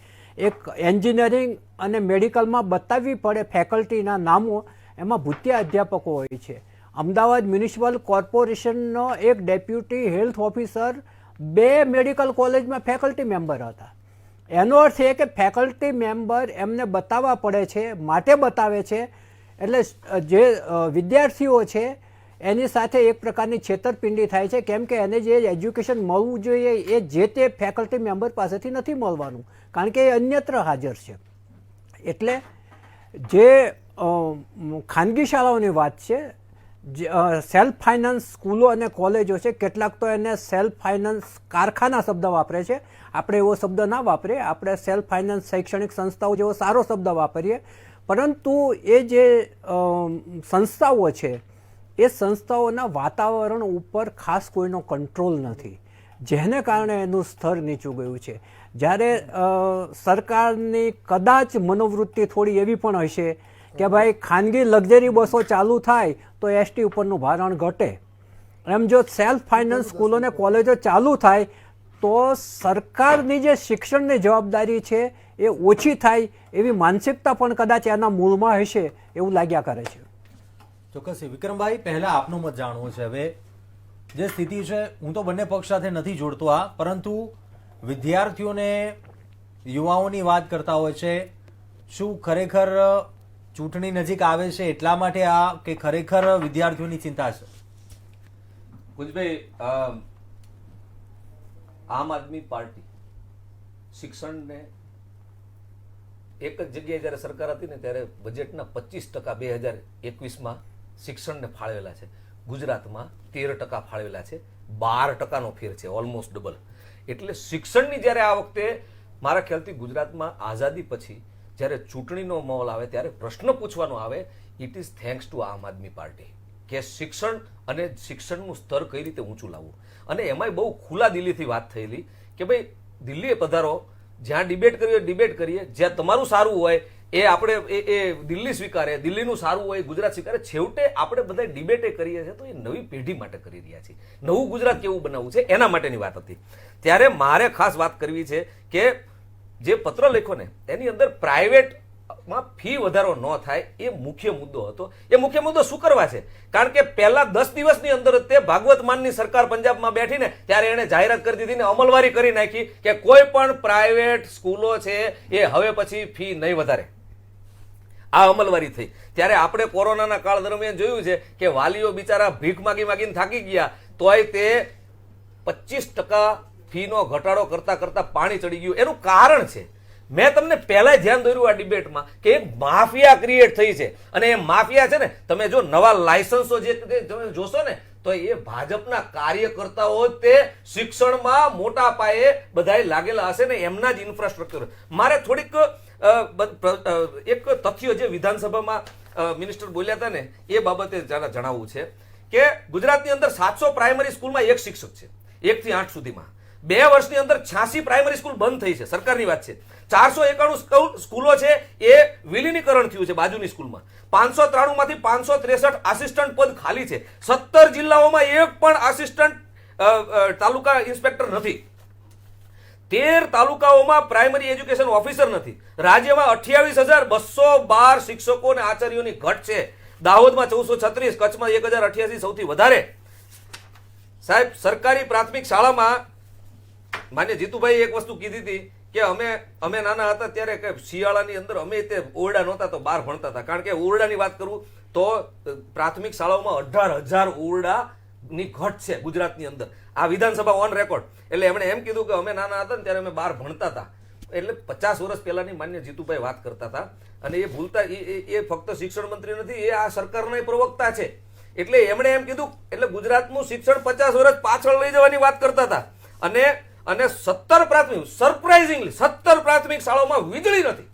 એક એન્જિનિયરિંગ અને મેડિકલમાં બતાવવી પડે ફેકલ્ટીના નામો, એમાં ભૂતિયા અધ્યાપકો હોય છે. અમદાવાદ મ્યુનિસિપલ કોર્પોરેશનનો એક ડેપ્યુટી હેલ્થ ઓફિસર 2 મેડિકલ કોલેજમાં ફેકલ્ટી મેમ્બર હતા. એનો અર્થ એ કે ફેકલ્ટી મેમ્બર એમને બતાવવા પડે છે, માટે બતાવે છે. એટલે જે વિદ્યાર્થીઓ છે એની સાથે એક પ્રકારની છેતરપિંડી થાય છે, કેમ કે એને જે એજ્યુકેશન મળવું જોઈએ એ જે તે ફેકલ્ટી મેમ્બર પાસેથી નથી મળવાનું, કારણ કે એ અન્યત્ર હાજર છે. એટલે જે ખાનગી શાળાઓની વાત છે, સેલ્ફ ફાઇનાન્સ સ્કૂલો અને કોલેજો છે, કેટલાક તો એને સેલ્ફ ફાઇનાન્સ કારખાના શબ્દ વાપરે છે. આપણે એવો શબ્દ ના વાપરીએ, આપણે સેલ્ફ ફાઇનાન્સ શૈક્ષણિક સંસ્થાઓ જેવો સારો શબ્દ વાપરીએ. પરંતુ એ જે સંસ્થાઓ છે એ સંસ્થાઓના વાતાવરણ ઉપર ખાસ કોઈનો કંટ્રોલ નથી, જેને કારણે એનું સ્તર નીચું ગયું છે. જ્યારે સરકારની કદાચ મનોવૃત્તિ થોડી એવી પણ હશે કે ભાઈ ખાનગી લક્ઝરી બસો ચાલુ થાય તો એસટી ઉપરનું ભારણ ઘટે, એમ જો સેલ્ફ ફાઇનાન્સ સ્કૂલો અને કોલેજો ચાલુ થાય તો સરકારની જે શિક્ષણની જવાબદારી છે એ ઓછી થાય એવી માનસિકતા પણ કદાચ એના મૂળમાં હશે એવું લાગ્યા કરે છે. ચોક્કસ. વિક્રમભાઈ, પહેલા આપનો મત જાણવો છે. હવે જે સ્થિતિ છે, હું તો બંને પક્ષ સાથે નથી જોડતો આ, પરંતુ વિદ્યાર્થીઓને યુવાઓની વાત કરતા હોય છે. શું ખરેખર ચૂંટણી નજીક આવે છે એટલા માટે આ, કે ખરેખર વિદ્યાર્થીઓની ચિંતા છે? કુંજભાઈ, આમ આદમી પાર્ટી શિક્ષણને એક જ જગ્યાએ જ્યારે સરકાર હતી ને ત્યારે બજેટના 25% 2021માં શિક્ષણને ફાળવેલા છે. ગુજરાતમાં 13% ફાળવેલા છે. 12%નો ફેર છે, ઓલમોસ્ટ ડબલ. એટલે શિક્ષણની જ્યારે આ વખતે મારા ખ્યાલથી ગુજરાતમાં આઝાદી પછી જ્યારે ચૂંટણીનો માહોલ આવે ત્યારે પ્રશ્ન પૂછવાનો આવે, ઇટ ઇઝ થેન્ક્સ ટુ આમ આદમી પાર્ટી, કે શિક્ષણ અને શિક્ષણનું સ્તર કઈ રીતે ઊંચું લાવવું. અને એમાંય બહુ ખુલ્લા દિલ્હીથી વાત થયેલી કે ભાઈ દિલ્હીએ પધારો, જ્યાં ડિબેટ કરીએ ડિબેટ કરીએ, જ્યાં તમારું સારું હોય એ આપણે એ દિલ્હી સ્વીકારે, દિલ્હીનું સારું હોય ગુજરાત સ્વીકારે. છેવટે આપણે બધા ડિબેટે કરીએ છીએ તો એ નવી પેઢી માટે કરી રહ્યા છીએ. નવું ગુજરાત કેવું બનાવવું છે એના માટેની વાત હતી. ત્યારે મારે ખાસ વાત કરવી છે કે જે પત્ર લખ્યો ને એની અંદર પ્રાઇવેટમાં ફી વધારો ન થાય એ મુખ્ય મુદ્દો હતો. એ મુખ્ય મુદ્દો શું કરવા છે? કારણ કે પહેલા 10 દિવસની અંદર જ તે ભાગવત માનની સરકાર પંજાબમાં બેઠીને ત્યારે એને જાહેરાત કરી દીધી ને અમલવારી કરી નાખી કે કોઈ પણ પ્રાઇવેટ સ્કૂલો છે એ હવે પછી ફી નહીં વધારે. આ અમલવારી થઈ. ત્યારે આપણે કોરોનાના કાળ દરમિયાન જોયું છે કે વાલીઓ બિચારા ભીખ માગી માગીને થાકી ગયા, તોય તે 25% ફીનો ઘટાડો કરતા કરતા પાણી ચડી ગયું. એનું કારણ છે, મેં તમને પહેલા ધ્યાન દોર્યું આ ડિબેટમાં, કે એક માફિયા ક્રિએટ થઈ છે. અને એ માફિયા છે ને, તમે જો નવા લાયસન્સો જે તમે જોશો ને તો એ ભાજપના કાર્યકર્તાઓ તે શિક્ષણમાં મોટા પાયે બધાય લાગેલા હશે ને એમના જ ઇન્ફ્રાસ્ટ્રક્ચર. મારે થોડીક એક તથ્ય જે વિધાનસભામાં મિનિસ્ટર બોલ્યા હતા ને એ બાબતે જણાવવું છે કે ગુજરાતની અંદર 700 પ્રાઇમરી સ્કૂલમાં એક શિક્ષક છે 1 થી 8 સુધીમાં. 2 વર્ષની અંદર 86 પ્રાઇમરી સ્કૂલ બંધ થઈ છે, સરકારની વાત છે. 491 સ્કૂલો છે એ વિલીનીકરણ થયું છે બાજુની સ્કૂલમાં. 593 માંથી 563 આસિસ્ટન્ટ પદ ખાલી છે. 17 જિલ્લાઓમાં એક પણ આસિસ્ટન્ટ તાલુકા ઇન્સ્પેક્ટર નથી. 13 તાલુકાઓમાં પ્રાઇમરી એજ્યુકેશન ઓફિસર નથી. રાજ્યમાં 28,212 શિક્ષકો અને આચાર્યોની ઘટ છે. દાહોદમાં 1436, કચ્છમાં 1088 સૌથી વધારે. સાહેબ, સરકારી પ્રાથમિક શાળામાં માન્ય જીતુભાઈ એક વસ્તુ કીધી હતી કે અમે નાના હતા ત્યારે કે શિયાળાની અંદર અમે તે ઓરડા નહોતા તો બહાર ભણતા હતા. કારણ કે ઓરડાની વાત કરું તો પ્રાથમિક શાળાઓમાં 18,000 ઓરડાની ઘટ છે ગુજરાતની અંદર. આ વિધાનસભા ઓન રેકોર્ડ. એટલે એમણે એમ કીધું કે અમે નાના હતા ને ત્યારે અમે બહાર ભણતા હતા. એટલે 50 વર્ષ પહેલાની માન્ય જીતુભાઈ વાત કરતા હતા. અને એ ભૂલતા એ ફક્ત શિક્ષણ મંત્રી નથી, એ આ સરકારના પ્રવક્તા છે. એટલે એમણે એમ કીધું, એટલે ગુજરાતનું શિક્ષણ 50 વર્ષ પાછળ લઈ જવાની વાત કરતા હતા. અને 17 પ્રાથમિક, સરપ્રાઇઝિંગલી 17 પ્રાથમિક શાળાઓમાં વીજળી નથી.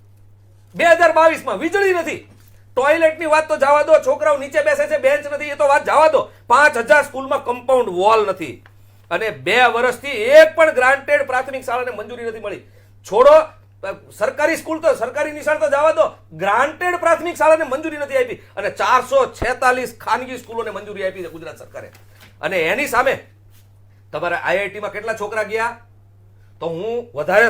2022 વીજળી નથી, ટોયલેટની વાત તો જવા દો, છોકરાઓ નીચે બેસે છે, બેન્ચ નથી, એ તો વાત જવા દો. 5000 સ્કૂલમાં કમ્પાઉન્ડ વોલ નથી, અને 2 વર્ષથી એક પણ ગ્રાન્ટેડ પ્રાથમિક શાળાને મંજૂરી નથી મળી. છોડો સરકારી સ્કૂલ તો, સરકારી નિશાળ તો જવા દો, ગ્રાન્ટેડ પ્રાથમિક શાળાને મંજૂરી નથી આપી, અને 446 ખાનગી સ્કૂલોને મંજૂરી આપી છે ગુજરાત સરકારે. અને એની સામે તમારા આઈઆઈટીમાં કેટલા છોકરા ગયા, તો હું વધારે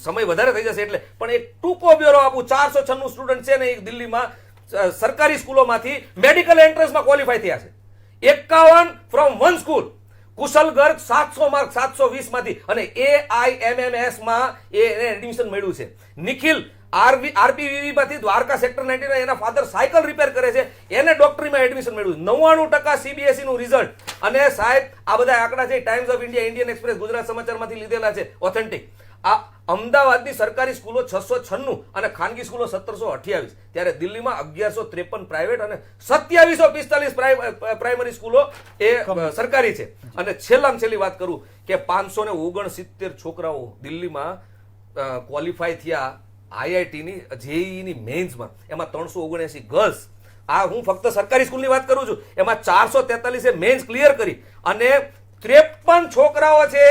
સમય વધારે થઈ જશે એટલે પણ એક ટૂંકો બ્યોરો આપું. 496 સ્ટુડન્ટ છે ને એક દિલ્હીમાં સરકારી સ્કૂલોમાંથી મેડિકલ એન્ટ્રન્સમાં ક્વોલિફાય થયા છે. 51 from 1 school. Kushal Garg 700 mark 720 માંથી, અને AIMMS માં એને એડમિશન મળ્યું છે. નિખિલ RPVV માંથી દ્વારકા સેક્ટર 99, એના ફાધર સાયકલ રિપેર કરે છે, એને ડોક્ટરીમાં એડમિશન મળ્યું. 99% CBSE નું રિઝલ્ટ. અને સાહેબ આ બધા આંકડા છે Times of India, Indian Express, Gujarat સમાચારમાંથી લીધેલા છે, ઓથેન્ટિક. આ અમદાવાદની સરકારી સ્કૂલો 696 અને ખાનગી સ્કૂલો 1728, ત્યારે દિલ્હીમાં 1153 પ્રાઇવેટ અને 2745 પ્રાઇમરી સ્કૂલો એ સરકારી છે. અને છેલ્લામાં છેલ્લી વાત કરું કે 569 છોકરાઓ દિલ્હીમાં ક્વોલિફાય થયા આઈઆઈટીની જેઈની મેઇન્સમાં, એમાં 379 ગર્લ્સ. આ હું ફક્ત સરકારી સ્કૂલની વાત કરું છું, એમાં 443 મેઇન્સ ક્લિયર કરી, અને 53 છોકરાઓ છે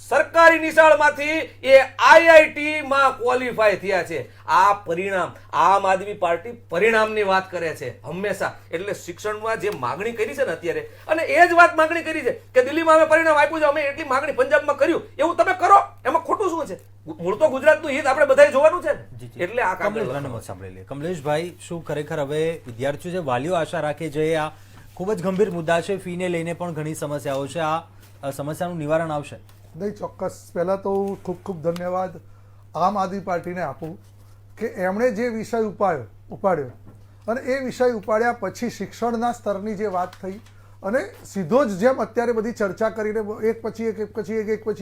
સરકારી નિશાળમાંથી એ આઈઆઈટી માં ક્વોલિફાય થયા છે. આ પરિણામ, આમ આદમી પાર્ટી પરિણામની વાત કરે છે હંમેશા. એટલે શિક્ષણમાં જે માગણી કરી છે ને અત્યારે, અને એ જ વાત માગણી કરી છે કે દિલ્હીમાં અમે પરિણામ આપ્યું છે, અમે એટલી માગણી પંજાબમાં કર્યું, એવું તમે કરો, એમાં ખોટું શું છે? મૂળ તો ગુજરાતનું હિત આપણે બધાએ જોવાનું છે ને. એટલે આ કમલેશભાઈનો મત સાંભળી લઈએ. કમલેશભાઈ, શું ખરેખર હવે વિદ્યાર્થીઓ જે વાલીઓ આશા રાખે છે, આ ખૂબ જ ગંભીર મુદ્દા છે, ફીને લઈને પણ ઘણી સમસ્યાઓ છે, આ સમસ્યાનું નિવારણ આવશે? નહીં, ચોક્કસ. પહેલાં તો હું ખૂબ ખૂબ ધન્યવાદ આમ આદમી પાર્ટીને આપું કે એમણે જે વિષય ઉપાડ્યો અને એ વિષય ઉપાડ્યા પછી શિક્ષણના સ્તરની જે વાત થઈ, અને સીધો જ જેમ અત્યારે બધી ચર્ચા કરીને એક પછી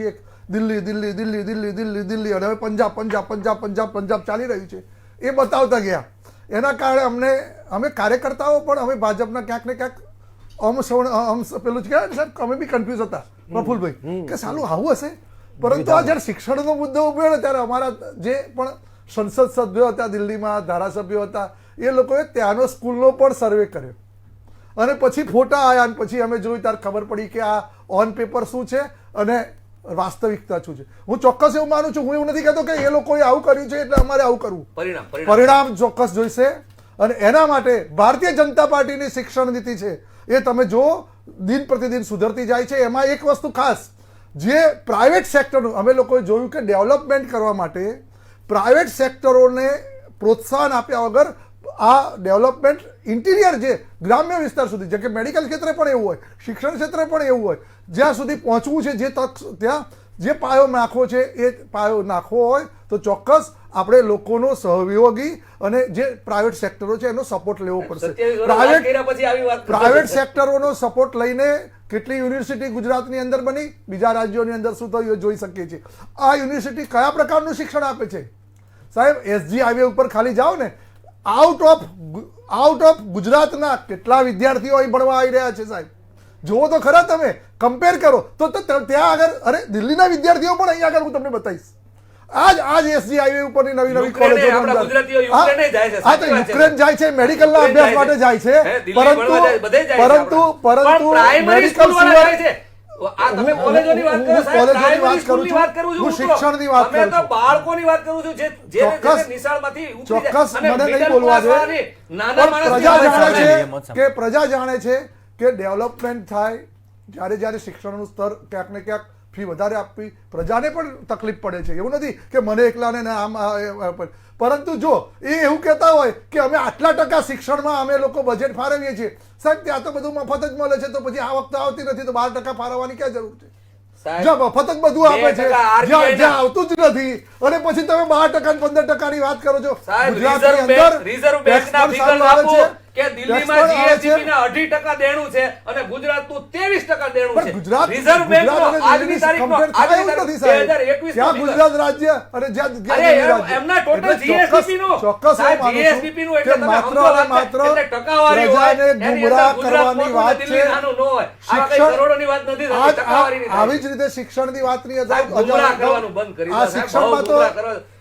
એક દિલ્હી દિલ્હી દિલ્હી દિલ્હી દિલ્હી દિલ્હી અને હવે પંજાબ પંજાબ પંજાબ પંજાબ પંજાબ ચાલી રહ્યું છે, એ બતાવતા ગયા. એના કારણે અમે કાર્યકર્તાઓ પણ અમે ભાજપના ક્યાંક ને ક્યાંક પેલું જ કહેવાય ને સાહેબ, અમે બી કન્ફ્યુઝ હતા પ્રફુલભાઈ કે સાલું આવું હશે. પરંતુ આ જ્યારે શિક્ષણનો મુદ્દો ઉભો ને ત્યારે અમારા જે પણ સંસદ સભ્યો હતા દિલ્હીમાં, ધારાસભ્યો હતા, એ લોકોએ ત્યાંનો સ્કૂલનો પણ સર્વે કર્યો, અને પછી ફોટા આવ્યા, અને પછી અમે જોયું ત્યારે ખબર પડી કે આ ઓન પેપર શું છે અને વાસ્તવિકતા શું છે. હું ચોક્કસ એવું માનું છું, હું એવું નથી કહેતો કે એ લોકોએ આવું કર્યું છે એટલે અમારે આવું કરવું. પરિણામ ચોક્કસ જોઈશે, અને એના માટે ભારતીય જનતા પાર્ટીની શિક્ષણ નીતિ છે એ તમે જો દિન પ્રતિદિન સુધરતી જાય છે. એમાં એક વસ્તુ ખાસ, જે પ્રાઇવેટ સેક્ટરનું અમે લોકોએ જોયું કે ડેવલપમેન્ટ કરવા માટે પ્રાઇવેટ સેક્ટરોને પ્રોત્સાહન આપ્યા વગર આ ડેવલપમેન્ટ ઇન્ટિરિયર જે ગ્રામ્ય વિસ્તાર સુધી, જેમ કે મેડિકલ ક્ષેત્રે પણ એવું હોય, શિક્ષણ ક્ષેત્રે પણ એવું હોય, જ્યાં સુધી પહોંચવું છે, જે તક ત્યાં જે પાયો નાખવો છે એ પાયો નાખવો હોય તો ચોક્કસ આપણે લોકોનો સહયોગી અને જે પ્રાઇવેટ સેક્ટરો છે એનો સપોર્ટ લેવો પડશે. પ્રાઇવેટ સેક્ટરોનો સપોર્ટ લઈને કેટલી યુનિવર્સિટી ગુજરાતની અંદર બની, બીજા રાજ્યોની અંદર શું થયું એ જોઈ શકીએ છીએ. આ યુનિવર્સિટી કયા પ્રકારનું શિક્ષણ આપે છે સાહેબ? SG હાઈવે ઉપર ખાલી જાઓ ને, આઉટ ઓફ ગુજરાતના કેટલા વિદ્યાર્થીઓ અહીં ભણવા આવી રહ્યા છે સાહેબ, જુઓ તો ખરા, તમે કમ્પેર કરો તો ત્યાં આગળ, અરે દિલ્હીના વિદ્યાર્થીઓ પણ અહીં આગળ હું તમને બતાવીશ. આજ SG હાઈવે ઉપરની નવી કોલેજો, હા તો યુક્રેન જાય છે, મેડિકલના અભ્યાસ માટે જાય છે, પરંતુ મેડિકલ સિવાય શિક્ષણની વાત કરું છું, બાળકોની વાત કરું છું, ચોક્કસ મને નહીં બોલવા દે. પ્રજા જાણે છે કે કે ડેવલપમેન્ટ થાય, જ્યારે શિક્ષણનું સ્તર ક્યાંક ને ક્યાંક ફી વધારે આપવી, પ્રજાને પણ તકલીફ પડે છે. એવું નથી કે મને એકલાને આમ, પરંતુ જો એ એવું કહેતા હોય કે અમે આટલા ટકા શિક્ષણમાં અમે લોકો બજેટ ફાળવીએ છીએ, સાહેબ ત્યાં તો બધું મફત જ મળે છે, તો પછી આ વખતે આવતી નથી તો 12% ફાળવવાની ક્યાં જરૂર છે? જ્યાં મફત જ બધું આપે છે, જ્યાં આવતું જ નથી, અને પછી તમે 12% 15%ની વાત કરો છો. ગુજરાતની અંદર રિઝર્વ બેંકના ફિગર આપો કે દિલ્હીમાં GSDP ના 2.5% દેણું છે અને ગુજરાતનું 23% દેણું છે. રિઝર્વ બેંકનો આજની તારીખનો 2021 ત્યાં ગુજરાત રાજ્ય અને જ્યાં એમના ટોટલ GSDP નું ચોક્કસ GSDP નું એટલે માત્ર અને માત્ર પ્રજાને ગુમરાહ કરવાની વાત છે. કરોડોની વાત નથી, ટકાવારીની. આવી જ રીતે શિક્ષણની વાતની ગુમરાહ કરવાનું બંધ કરી દો. આ શિક્ષણમાં તો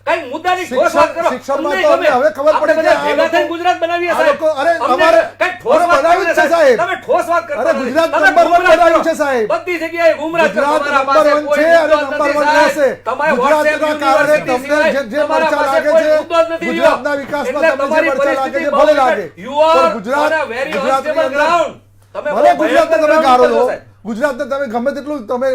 કઈ મુદ્દાની ઠોસ વાત કરો. શિક્ષણમાં અમને તો ગમે. હવે ખબર આપણે પડી બધા કે આ ભેગા થઈને લોકો- ગુજરાત બનાવીએ આ સાહેબ. લોકો- અરે અમને અમારે- કઈ ઠોસ અરે વાત બનાવ્યું કરવી છે ને સાહેબ. તમે ઠોસ વાત કરતા અરે નથી. ગુજરાત તમે નંબર વન ગુમરાહ બનાવ્યું છો. છે સાહેબ. બધી જગ્યાએ ગુમરાહ છો. ગુજરાત તમારા નંબર પાસે વન કોઈ છે અને મુદ્દો જ નંબર નથી વન સાહેબ. રહેશે. તમારે ગુજરાતના WhatsApp કારણે યુનિવર્સિટી તમને સિવાય જે તમારા મરચા પાસે લાગે કોઈ છે, મુદ્દો જ નથી. ગુજરાતના વિકાસમાં એટલે તમને જે તમારી મરચા લાગે છે, પરિસ્થિતિ ભલે બહુ લાગે. You are પણ ગુજરાત- on a very ગુજરાતની unstable અંદર- ground. તમે ભલે બહુ ગુજરાતને ભયંકર તમે ground ગાળો ઉપર છો, છો, સાહેબ. ગુજરાતને તમે ગમે તેટલું તમે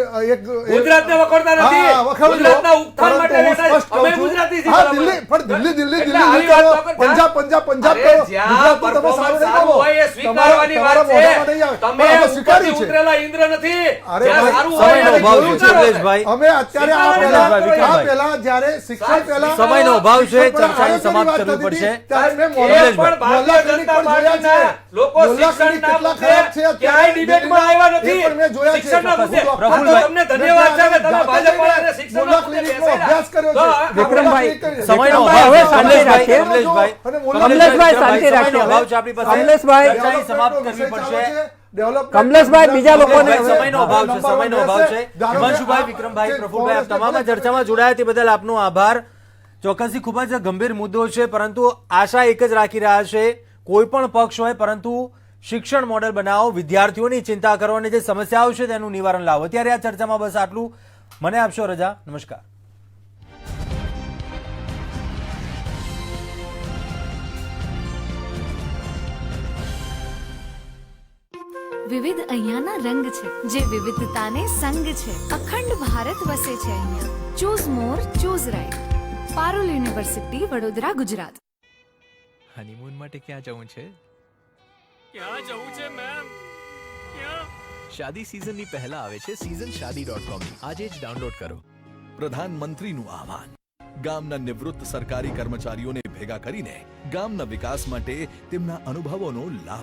ગુજરાતને વખોડતા નથી. હા, વખાવી લો. ગુજરાતના ઉત્થાન માટે પરંતુ હું બેઠા સ્પષ્ટ અમે કહું છું. ગુજરાતી છીએ હા, બરાબર. દિલ્હી પણ દિલ્હી એટલે દિલ્હી આવી વાત કરો, તો પંજાબ પંજાબ અરે કરો. જ્યાં ગુજરાતનું તમે સારું performance નહીં સારું કરો. હોય એ સ્વીકારવાની તમારા વાત છે. મોઢામાં નહીં આવે. તમે પણ અમે ઉપરથી સ્વીકારી છે. ઉતરેલા ઇન્દ્ર નથી. અરે જ્યાં ભાઈ, સારું હોય સમયનો એને અભાવ જોયું છે, કરો. શૈલેષભાઈ. અમે અત્યારે આ વિક્રમભાઈ, પહેલા વિક્રમભાઈ. આ પહેલા જ્યારે શિક્ષણ પહેલા સમયનો અભાવ છે, શિક્ષણ પહેલા ચર્ચાને સમાપ્ત વાત કરવી થતી પડશે. હતી, ત્યારે મેં એ મોહલ્લા પણ ભારતીય ક્લિનિક જનતા પણ જોયા પાર્ટીના છે. લોકો મોહલ્લા શિક્ષણના ક્લિનિક કેટલા મુદ્દે ખરાબ છે અત્યારે ક્યાંય ડિબેટમાં આવ્યા નથી. એ પણ મેં જોયા છે. શિક્ષણના મુદ્દે. પ્રફુલ્લભાઈ, તમને ધન્યવાદ છે કે તમે ભાજપવાળાને શિક્ષણના મોહલ્લા મુદ્દે ક્લિનિકનો બેસાડ્યા. અભ્યાસ કર્યો તો છે. વિક્રમભાઈ, સમયનો વિક્રમભાઈ, અભાવ હવે છે. શાંતિ રાખીએ. કમલેશભાઈ, કમલેશભાઈ, શાંતિ સમયનો રાખીએ. અભાવ છે આપણી પાસે. કમલેશભાઈ, ચર્ચાની સમાપ્ત કરવી પડશે. કમલેશભાઈ, બીજા લોકોને કમલેશભાઈ, સમયનો અભાવ છે, સમયનો અભાવ છે. હિમાંશુભાઈ, વિક્રમભાઈ, પ્રફુલભાઈ, આપ તમામ આ ચર્ચામાં જોડાયા તે બદલ આપનો આભાર. ચોક્કસથી ખૂબ જ ગંભીર મુદ્દો છે, પરંતુ આશા એક જ રાખી રહ્યા છે, કોઈ પણ પક્ષ હોય, પરંતુ શિક્ષણ મોડેલ બનાવો, વિદ્યાર્થીઓની ચિંતા કરો અને જે સમસ્યાઓ છે તેનું નિવારણ લાવો. અત્યારે આ ચર્ચામાં બસ આટલું. મને આપશો રજા. નમસ્કાર. વિવિધ અહીંયાના રંગ છે, જે વિવિધતાને સંગ છે. અખંડ ભારત વસે છે અહીંયા. Choose more, choose right. Parul university, Vadodara, Gujarat. Honeymoon માટે ક્યાં જવું છે? ક્યાં જવું છે મેમ? શાદી સિઝનની પહેલા આવે છે seasonshadi.com ની. આજે જ ડાઉનલોડ કરો. પ્રધાનમંત્રીનું આહવાન. ગામના નિવૃત્ત સરકારી કર્મચારીઓને ભેગા કરીને ગામના વિકાસ માટે તેમના અનુભવોનો લાભ